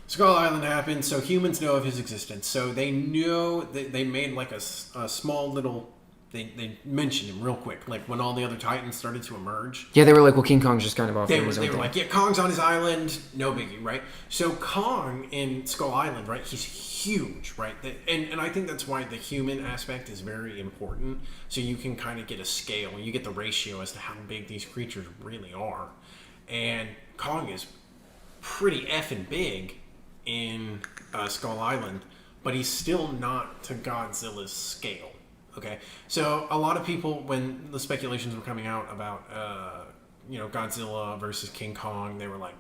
Skull Island happened, so humans know of his existence. So they knew they made like a small little. They mentioned him real quick, like when all the other Titans started to emerge. Yeah, they were like, well, King Kong's just kind of off. They were like, yeah, Kong's on his island, no biggie, right? So Kong in Skull Island, right? He's huge, right? And I think that's why the human aspect is very important. So you can kind of get a scale, you get the ratio as to how big these creatures really are. And Kong is pretty effing big in Skull Island, but he's still not to Godzilla's scale. Okay, so a lot of people, when the speculations were coming out about, Godzilla versus King Kong, they were like,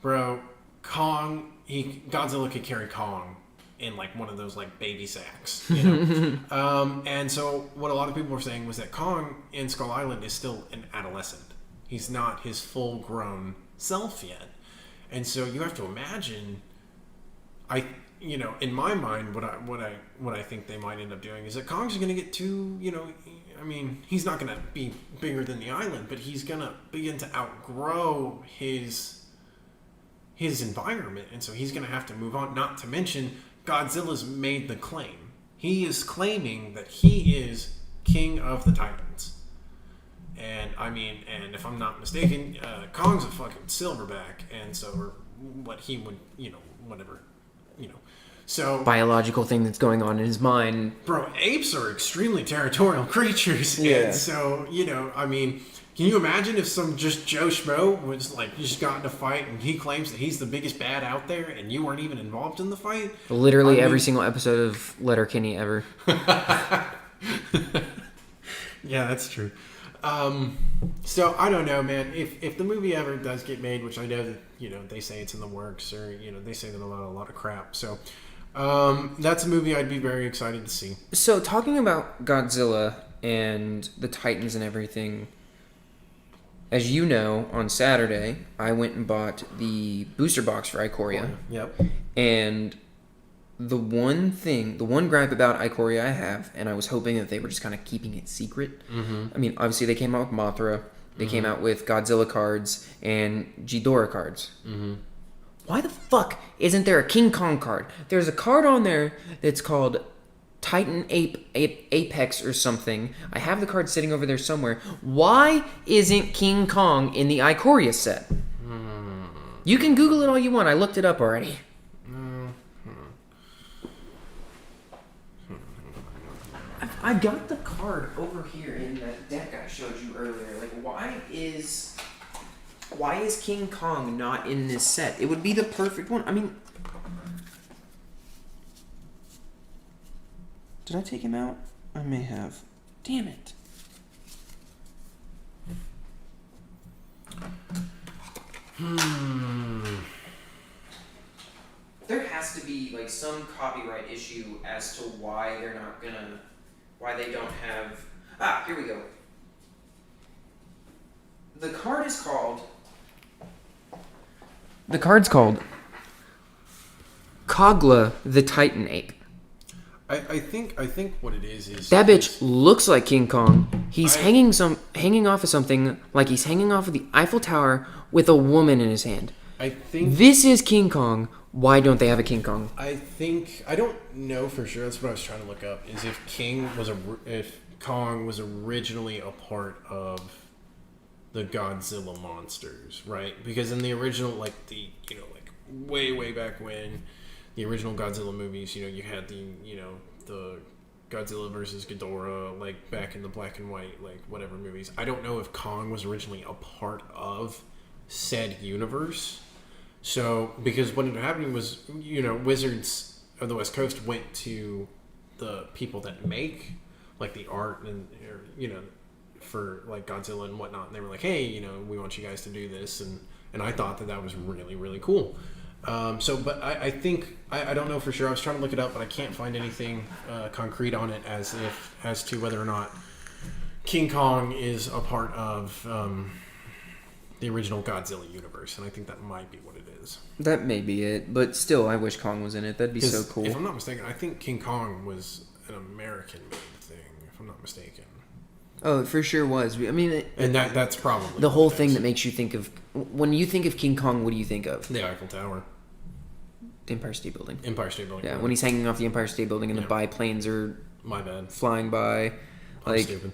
bro, Godzilla could carry Kong in like one of those like baby sacks, and so what a lot of people were saying was that Kong in Skull Island is still an adolescent. He's not his full-grown self yet, and so you have to imagine, in my mind, what I think they might end up doing is that Kong's going to get too, he's not going to be bigger than the island, but he's going to begin to outgrow his environment, and so he's going to have to move on. Not to mention, Godzilla's made the claim. He is claiming that he is king of the Titans. And if I'm not mistaken, Kong's a fucking silverback, and so, or what he would, whatever. So biological thing that's going on in his mind. Bro, apes are extremely territorial creatures. Yeah. And so, can you imagine if some just Joe Schmo was like, just got in a fight and he claims that he's the biggest bad out there and you weren't even involved in the fight? Literally every single episode of Letterkenny ever. Yeah, that's true. So I don't know, man. If the movie ever does get made, which I know that they say it's in the works, or they say that a lot of crap. So that's a movie I'd be very excited to see. So talking about Godzilla and the Titans and everything, as you know, on Saturday I went and bought the booster box for Ikoria. Yep. And the one gripe about Ikoria I have, and I was hoping that they were just kind of keeping it secret. Mm-hmm. I mean, obviously they came out with Mothra, they came out with Godzilla cards and Ghidorah cards. Mm-hmm. Why the fuck isn't there a King Kong card? There's a card on there that's called Titan Apex or something. I have the card sitting over there somewhere. Why isn't King Kong in the Ikoria set? You can Google it all you want. I looked it up already. I got the card over here in that deck I showed you earlier. Like, why is King Kong not in this set? It would be the perfect one. I mean, did I take him out? I may have. Damn it. There has to be like some copyright issue as to why they don't have. Here we go. The card's called Kogla the Titan Ape. I think what it is that bitch looks like King Kong. He's hanging off of something, like he's hanging off of the Eiffel Tower with a woman in his hand. I think this is King Kong. Why don't they have a King Kong? I don't know for sure. That's what I was trying to look up. Is if Kong was originally a part of the Godzilla monsters, right? Because in the original, like way back when, the original Godzilla movies, you had the Godzilla versus Ghidorah, like back in the black and white, like whatever movies. I don't know if Kong was originally a part of said universe. So, because what ended up happening was, Wizards of the West Coast went to the people that make, like, the art and, for, like, Godzilla and whatnot. And they were like, hey, we want you guys to do this. And I thought that was really, really cool. But I think, I don't know for sure. I was trying to look it up, but I can't find anything concrete on it as to whether or not King Kong is a part of the original Godzilla universe. And I think that might be what it is. That may be it, but still, I wish Kong was in it. That'd be so cool. If I'm not mistaken, I think King Kong was an American-made thing, if I'm not mistaken. Oh, it for sure was. I mean... that's probably... The whole thing that makes you think of... When you think of King Kong, what do you think of? The Eiffel Tower. The Empire State Building. Empire State Building. Yeah, when he's hanging off the Empire State Building and the biplanes are... My bad. Flying by. I'm stupid.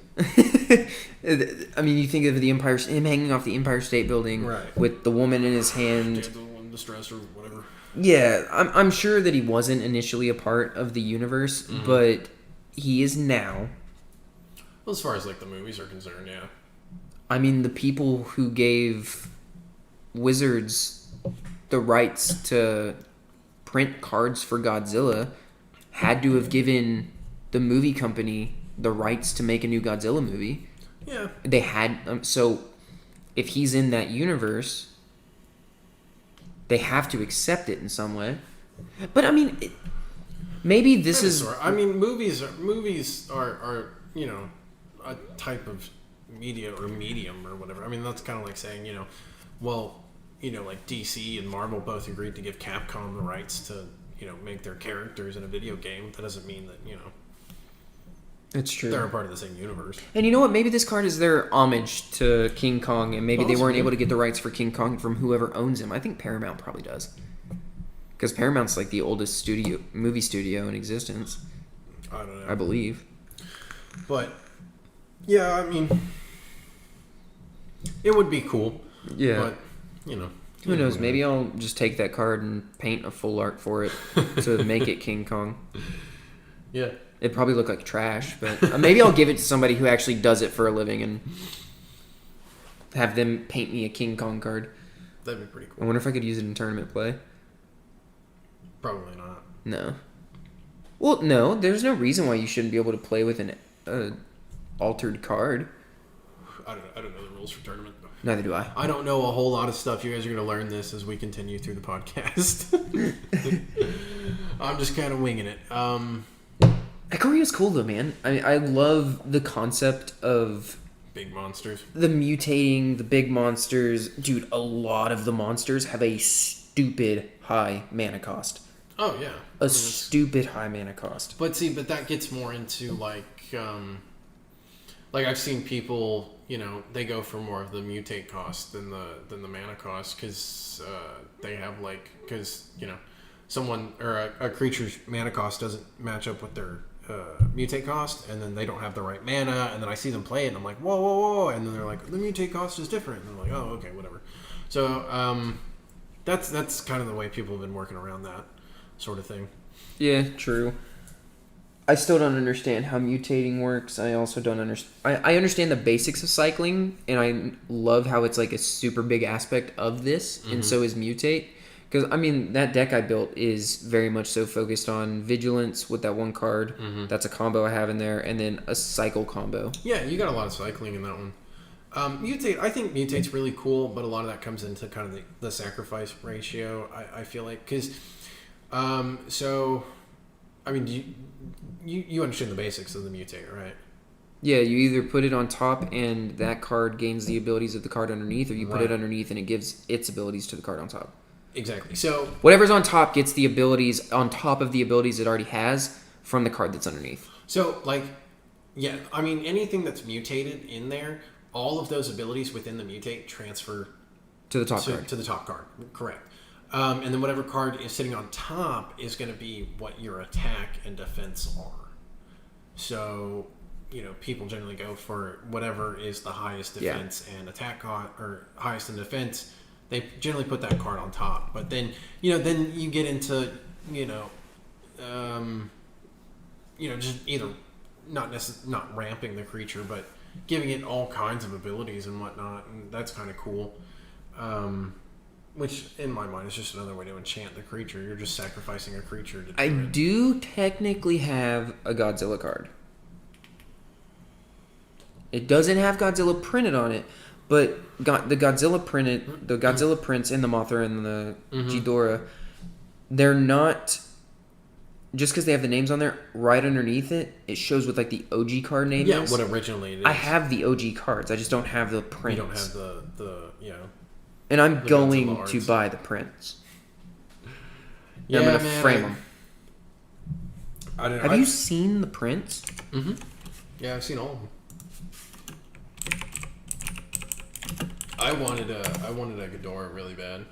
I mean, you think of him hanging off the Empire State Building, right, with the woman in his hand. In distress or whatever. Yeah, I'm sure that he wasn't initially a part of the universe, but he is now. Well, as far as like the movies are concerned, yeah. I mean, the people who gave Wizards the rights to print cards for Godzilla had to have given the movie company the rights to make a new Godzilla movie. Yeah. They had... so, if he's in that universe, they have to accept it in some way. But, I mean, maybe this is... I mean, movies are a type of media or medium or whatever. I mean, that's kind of like saying, like DC and Marvel both agreed to give Capcom the rights to, make their characters in a video game. That doesn't mean that, it's true. They're a part of the same universe. And you know what? Maybe this card is their homage to King Kong, and maybe they weren't able to get the rights for King Kong from whoever owns him. I think Paramount probably does. Because Paramount's like the oldest movie studio in existence. I don't know. I believe. But, yeah, I mean, it would be cool. Yeah. But, Who knows? Maybe I'll just take that card and paint a full art for it to make it King Kong. Yeah. It'd probably look like trash, but maybe I'll give it to somebody who actually does it for a living and have them paint me a King Kong card. That'd be pretty cool. I wonder if I could use it in tournament play. Probably not. No. Well, no. There's no reason why you shouldn't be able to play with an altered card. I don't know the rules for tournament. Neither do I. I don't know a whole lot of stuff. You guys are going to learn this as we continue through the podcast. I'm just kind of winging it. Ikoria cool though, man. I love the concept of big monsters. The mutating, the big monsters. Dude, a lot of the monsters have a stupid high mana cost. Oh, yeah. A stupid high mana cost. But that gets more into like I've seen people, they go for more of the mutate cost than the mana cost because they have someone or a creature's mana cost doesn't match up with their mutate cost, and then they don't have the right mana, and then I see them play it, and I'm like, whoa, whoa, whoa, and then they're like, the mutate cost is different, and I'm like, oh, okay, whatever. So that's kind of the way people have been working around that sort of thing. Yeah, true. I still don't understand how mutating works. I also don't understand. I understand the basics of cycling, and I love how it's like a super big aspect of this, and so is mutate. Because, that deck I built is very much so focused on Vigilance with that one card. That's a combo I have in there, and then a cycle combo. Yeah, you got a lot of cycling in that one. Mutate, I think Mutate's really cool, but a lot of that comes into kind of the sacrifice ratio, I feel like. Because, you understand the basics of the Mutate, right? Yeah, you either put it on top and that card gains the abilities of the card underneath, or you put it underneath and it gives its abilities to the card on top. Exactly. So whatever's on top gets the abilities on top of the abilities it already has from the card that's underneath. So, anything that's mutated in there, all of those abilities within the mutate transfer to the top card. To the top card, correct. And then whatever card is sitting on top is going to be what your attack and defense are. So, people generally go for whatever is the highest defense and attack or highest in defense. They generally put that card on top. But then, then you get into, just either not ramping the creature, but giving it all kinds of abilities and whatnot. And that's kind of cool. Which, in my mind, is just another way to enchant the creature. You're just sacrificing a creature to do I do technically have a Godzilla card. It doesn't have Godzilla printed on it, but the Godzilla prints and the Mothra and the Ghidorah, they're not... Just because they have the names on there, right underneath it, it shows what the OG card name is. Yeah, what originally it is. I have the OG cards. I just don't have the prints. You don't have the And I'm going to buy the prints. Yeah, I'm going to frame them. I don't know. Have you seen the prints? Mm-hmm. Yeah, I've seen all of them. I wanted a Ghidorah really bad.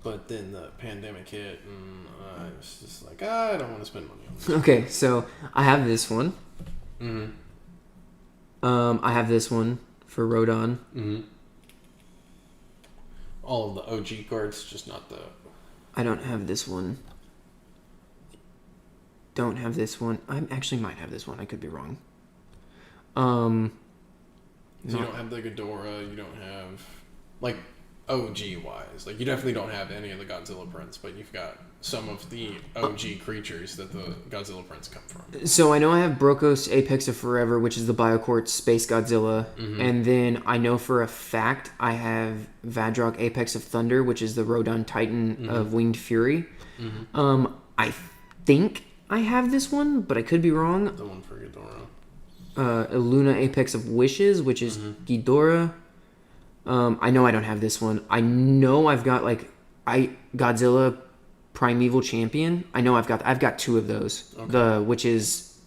But then the pandemic hit, and I was just like, I don't want to spend money on this. Okay, so I have this one. Mm-hmm. I have this one for Rodon. Mm-hmm. All of the OG cards, just not the... I don't have this one. Don't have this one. I actually might have this one. I could be wrong. So you don't have the Ghidorah, you don't have... OG-wise. You definitely don't have any of the Godzilla prints, but you've got some of the OG creatures that the Godzilla prints come from. So I know I have Brokos Apex of Forever, which is the Bioquartz Space Godzilla. Mm-hmm. And then I know for a fact I have Vadrok Apex of Thunder, which is the Rodon Titan of Winged Fury. Mm-hmm. I think I have this one, but I could be wrong. The one for Ghidorah. Illuna Apex of Wishes, which is Ghidorah. I know I don't have this one. I know I've got Godzilla Primeval Champion. I know I've got two of those. Okay. Which is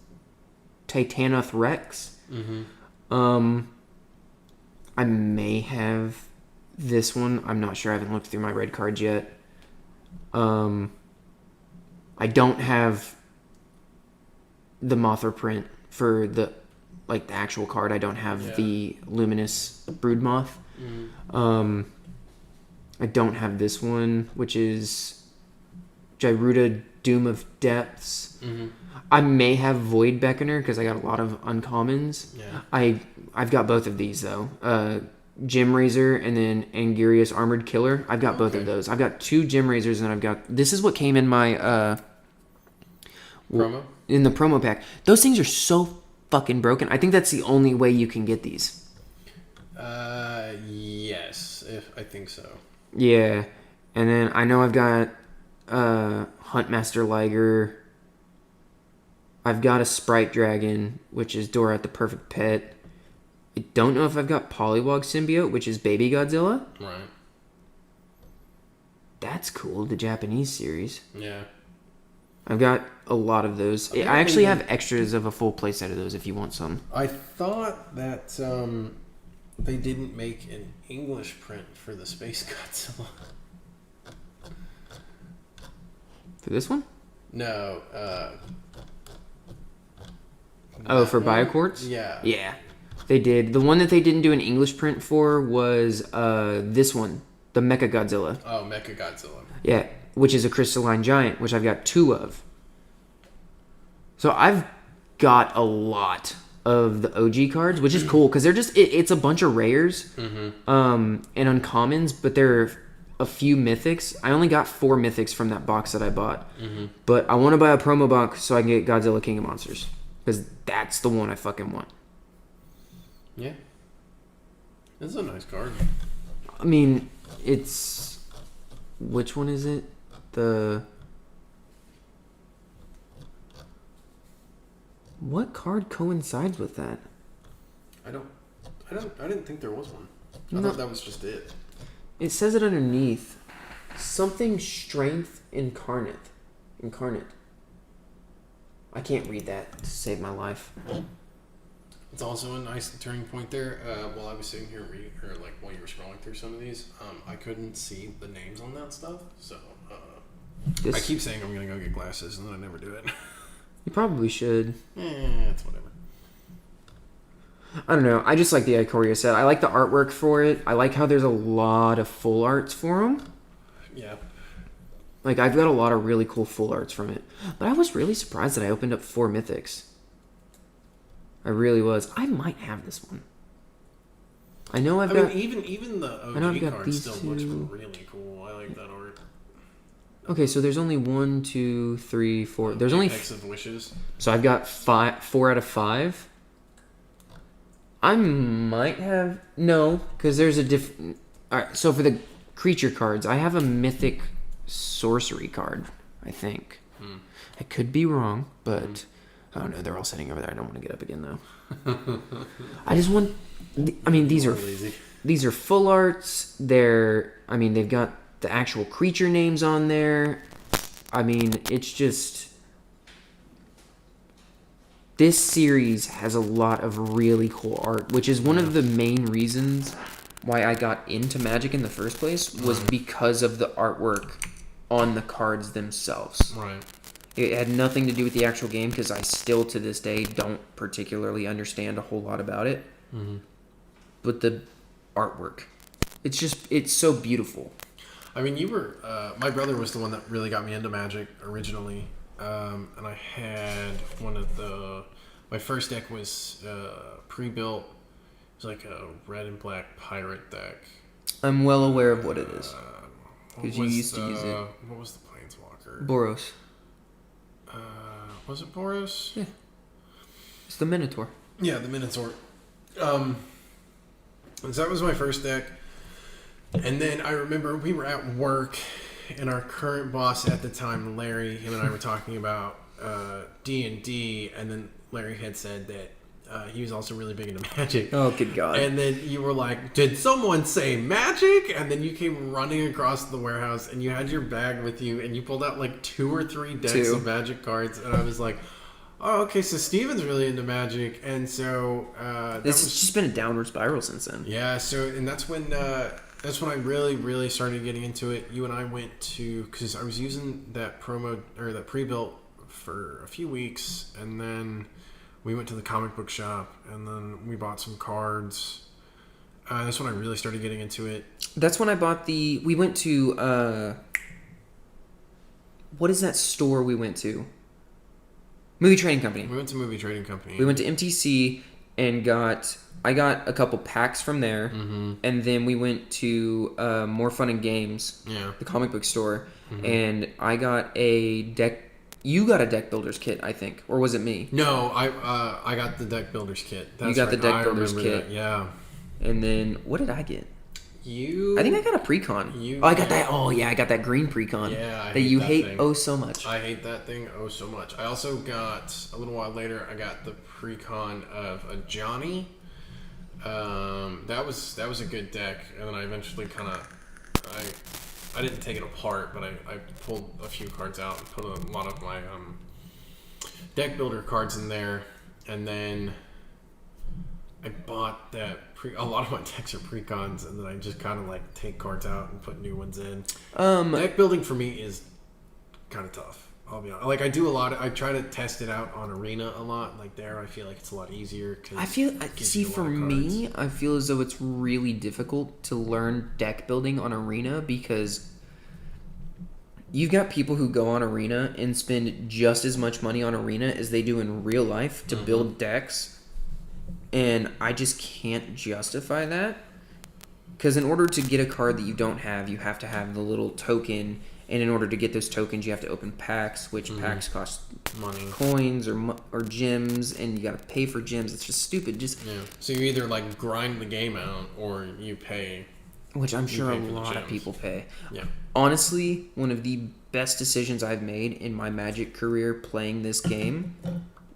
Titanoth Rex. Mm-hmm. I may have this one. I'm not sure. I haven't looked through my red cards yet. I don't have the Mothra print for the actual card. I don't have the Luminous Broodmoth. Mm-hmm. I don't have this one, which is Gyruda Doom of Depths. Mm-hmm. I may have Void Beckoner because I got a lot of uncommons. Yeah. I've got both of these though. Gem Razor and then Angurius Armored Killer. I've got both of those. I've got two Gem Razors and I've got... This is what came in my... promo? In the promo pack. Those things are so fucking broken. I think that's the only way you can get these. Yes, if I think so. Yeah, and then I know I've got Huntmaster Liger. I've got a Sprite Dragon, which is Dora the Perfect Pet. I don't know if I've got Poliwag Symbiote, which is Baby Godzilla. Right. That's cool, the Japanese series. Yeah. I've got a lot of those. I actually have extras of a full playset of those if you want some. I thought that they didn't make an English print for the Space Godzilla. For this one? No. For Bioquartz? Yeah. Yeah, they did. The one that they didn't do an English print for was this one, the Mecha Godzilla. Oh, Mecha Godzilla. Yeah, which is a crystalline giant, which I've got 2 of. So I've got a lot of the OG cards, which is cool because they're just it's a bunch of rares, and uncommons, but there are a few mythics. I only got 4 mythics from that box that I bought, but I want to buy a promo box so I can get Godzilla King of Monsters because that's the one I fucking want. Yeah, this is a nice card. I mean, it's which one is it? What card coincides with that? I didn't think there was one. I No. thought that was just it. It says it underneath. Something strength incarnate. I can't read that to save my life. It's also a nice turning point there. While I was sitting here reading, or like while you were scrolling through some of these, I couldn't see the names on that stuff. So I keep saying I'm gonna go get glasses, and then I never do it. You probably should. It's whatever. I don't know. I just like the Ikoria set. I like the artwork for it. I like how there's a lot of full arts for them. Yeah. Like, I've got a lot of really cool full arts from it. But I was really surprised that I opened up 4 mythics. I really was. I might have this one. I know I've got... even the OG card still looks really cool. I like that art. Okay, so there's only 1, 2, 3, 4. There's only... Apex of Wishes. So I've got 4 out of 5. I might have... No, because there's a different... Alright, so for the creature cards, I have a mythic sorcery card, I think. I could be wrong, but... Oh no, they're all sitting over there. I don't want to get up again, though. I just want... I mean, these are full arts. They've got the actual creature names on there. I mean, it's just... This series has a lot of really cool art, which is one of the main reasons why I got into Magic in the first place, was because of the artwork on the cards themselves. Right. It had nothing to do with the actual game, because I still, to this day, don't particularly understand a whole lot about it. But the artwork, it's so beautiful. I mean, you were... my brother was the one that really got me into Magic originally. And I had one of the... My first deck was pre-built. It was like a red and black pirate deck. I'm well aware of what it is. Because you used to use it. What was the Planeswalker? Boros. Was it Boros? Yeah. It's the Minotaur. Yeah, the Minotaur. So that was my first deck. And then I remember we were at work, and our current boss at the time, Larry, him and I were talking about D&D, and then Larry had said that he was also really big into Magic. Oh, good God. And then you were like, did someone say Magic? And then you came running across the warehouse, and you had your bag with you, and you pulled out like 2 or 3 decks of Magic cards, and I was like, oh, okay, so Steven's really into Magic. And so... It's just been a downward spiral since then. Yeah, so, and that's when I really, really started getting into it. You and I went to... Because I was using that promo, or that pre-built for a few weeks, and then... We went to the comic book shop, and then we bought some cards. That's when I really started getting into it. That's when I bought we went to, what is that store we went to? Movie Trading Company. We went to Movie Trading Company. We went to MTC and I got a couple packs from there. And then we went to More Fun and Games, the comic book store, and I got a deck You got a deck builder's kit, I think, or was it me? No, I got the deck builder's kit. That's You got the deck builder's kit. That. Yeah. And then what did I get? I think I got a precon. I got that. Oh yeah, I got that green precon. Yeah, that you hate oh so much. I hate that thing oh so much. I also got a little while later. I got the precon of a Johnny. That was a good deck, and then I eventually I didn't take it apart, but I pulled a few cards out and put a lot of my deck builder cards in there, and then I bought that. A lot of my decks are precons, and then I just kind of like take cards out and put new ones in. Deck building for me is kind of tough. I'll be honest. Like I do a lot. I try to test it out on Arena a lot. Like there, I feel like it's a lot easier. I feel for me, I feel as though it's really difficult to learn deck building on Arena because you've got people who go on Arena and spend just as much money on Arena as they do in real life to build decks. And I just can't justify that. Because in order to get a card that you don't have, you have to have the little token. And in order to get those tokens, you have to open packs, which packs cost money, coins or gems, and you got to pay for gems. It's just stupid. So you either like grind the game out, or you pay. Which I'm sure a lot of people pay. Yeah. Honestly, one of the best decisions I've made in my Magic career playing this game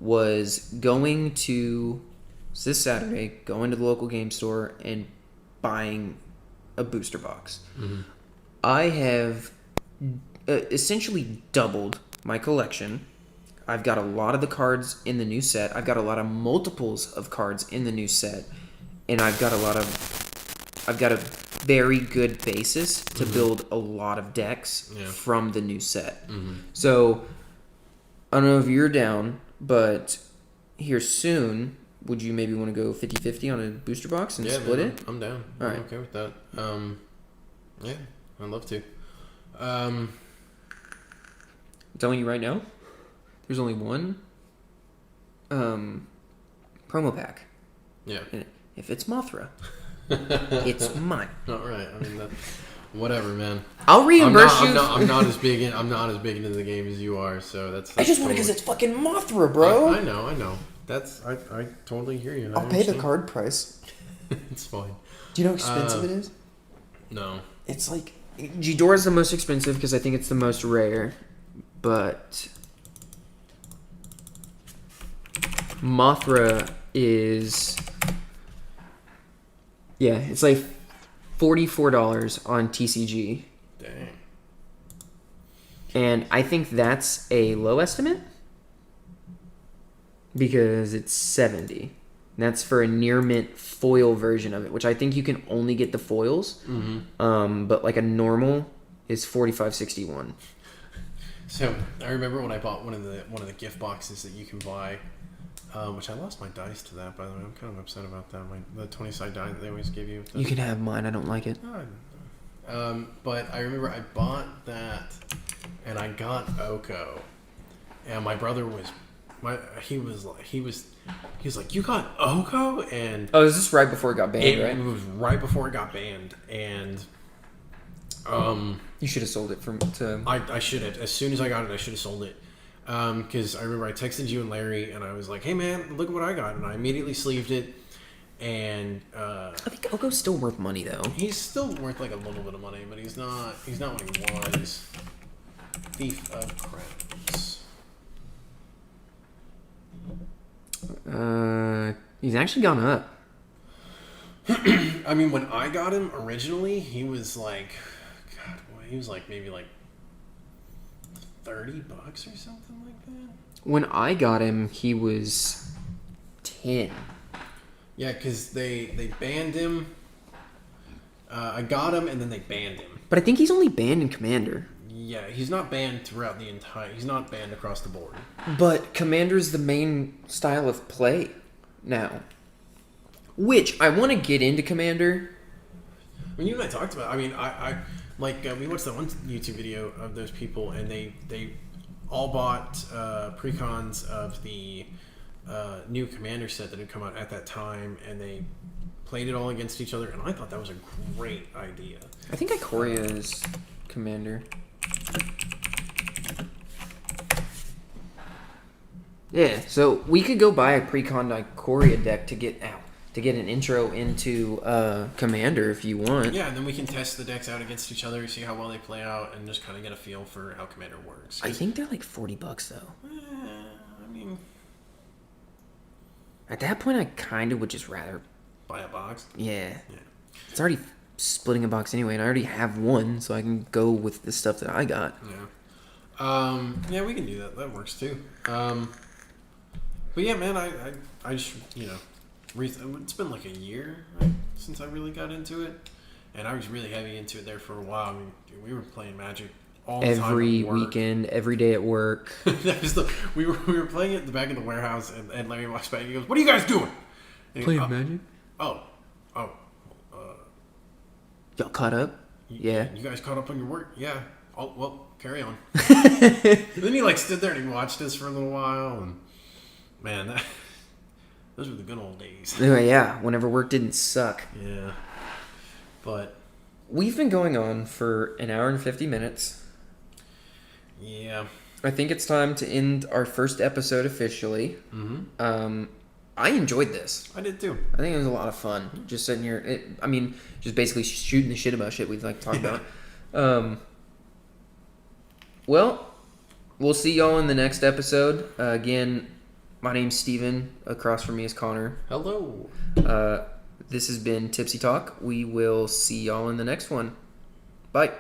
was going to this Saturday, going to the local game store and buying a booster box. I have essentially doubled my collection. I've got a lot of the cards in the new set. I've got a lot of multiples of cards in the new set, and I've got a very good basis to build a lot of decks from the new set. So I don't know if you're down, but here soon, would you maybe want to go 50-50 on a booster box and split it? I'm down. All right. I'm okay with that. Yeah, I'd love to. I'm telling you right now, there's only one promo pack. Yeah. And if it's Mothra, it's mine. All right. I mean, whatever, man. I'll reimburse you. I'm not as big into the game as you are, so that's I just want it because it's fucking Mothra, bro. I know. I totally hear you. I'll pay the card price. It's fine. Do you know how expensive it is? No. It's like Ghidorah's the most expensive because I think it's the most rare, but Mothra is it's like $44 on TCG. Dang. And I think that's a low estimate because it's $70. And that's for a near mint foil version of it, which I think you can only get the foils. But like a normal is $45.61. So I remember when I bought one of the gift boxes that you can buy, which I lost my dice to that, by the way. I'm kind of upset about that. The 20-side die that they always give you. You can have mine. I don't like it. But I remember I bought that, and I got Oko, and my brother was, he was like, you got Oko? And is this right before it got banned? Right? It was right before it got banned, and you should have sold it to. I should have. As soon as I got it, I should have sold it. Because I remember I texted you and Larry, and I was like, "Hey man, look what I got!" And I immediately sleeved it. And I think Oko's still worth money though. He's still worth like a little bit of money, but he's not what he was. Thief of Crowns. He's actually gone up. I mean, when I got him originally, he was like, maybe like $30 or something like that. When I got him, he was 10. Yeah, because they banned him. I got him, and then they banned him. But I think he's only banned in Commander. Yeah, he's not banned throughout the entire... He's not banned across the board. But Commander's the main style of play now. Which, I want to get into Commander. When you and I talked about... I mean, we watched that one YouTube video of those people, and they all bought precons of the new Commander set that had come out at that time, and they played it all against each other, and I thought that was a great idea. I think Ikoria is Commander. Yeah, so we could go buy a Precon Ikoria deck to get an intro into Commander if you want. Yeah, and then we can test the decks out against each other, see how well they play out, and just kind of get a feel for how Commander works. I think they're like $40 though. I mean, at that point, I kind of would just rather buy a box. Yeah. It's already splitting a box anyway, and I already have one, so I can go with the stuff that I got. Yeah, we can do that. That works too. But yeah, man, I just, it's been like a year since I really got into it, and I was really heavy into it there for a while. I mean, dude, we were playing Magic all the time. Every weekend, every day at work. We were playing it in the back of the warehouse, and Larry walks by and he goes, "What are you guys doing?" Playing Magic? Oh. Y'all caught up? Yeah. You guys caught up on your work? Yeah. Oh, well, carry on. Then he stood there and he watched us for a little while, and man, those were the good old days. Yeah, whenever work didn't suck. Yeah. But we've been going on for an hour and 50 minutes. Yeah. I think it's time to end our first episode officially. Mm-hmm. I enjoyed this. I did too. I think it was a lot of fun. Just sitting here. Just basically shooting the shit about shit we'd like to talk about. Well, we'll see y'all in the next episode. Again, my name's Steven. Across from me is Connor. Hello. This has been Tipsy Talk. We will see y'all in the next one. Bye.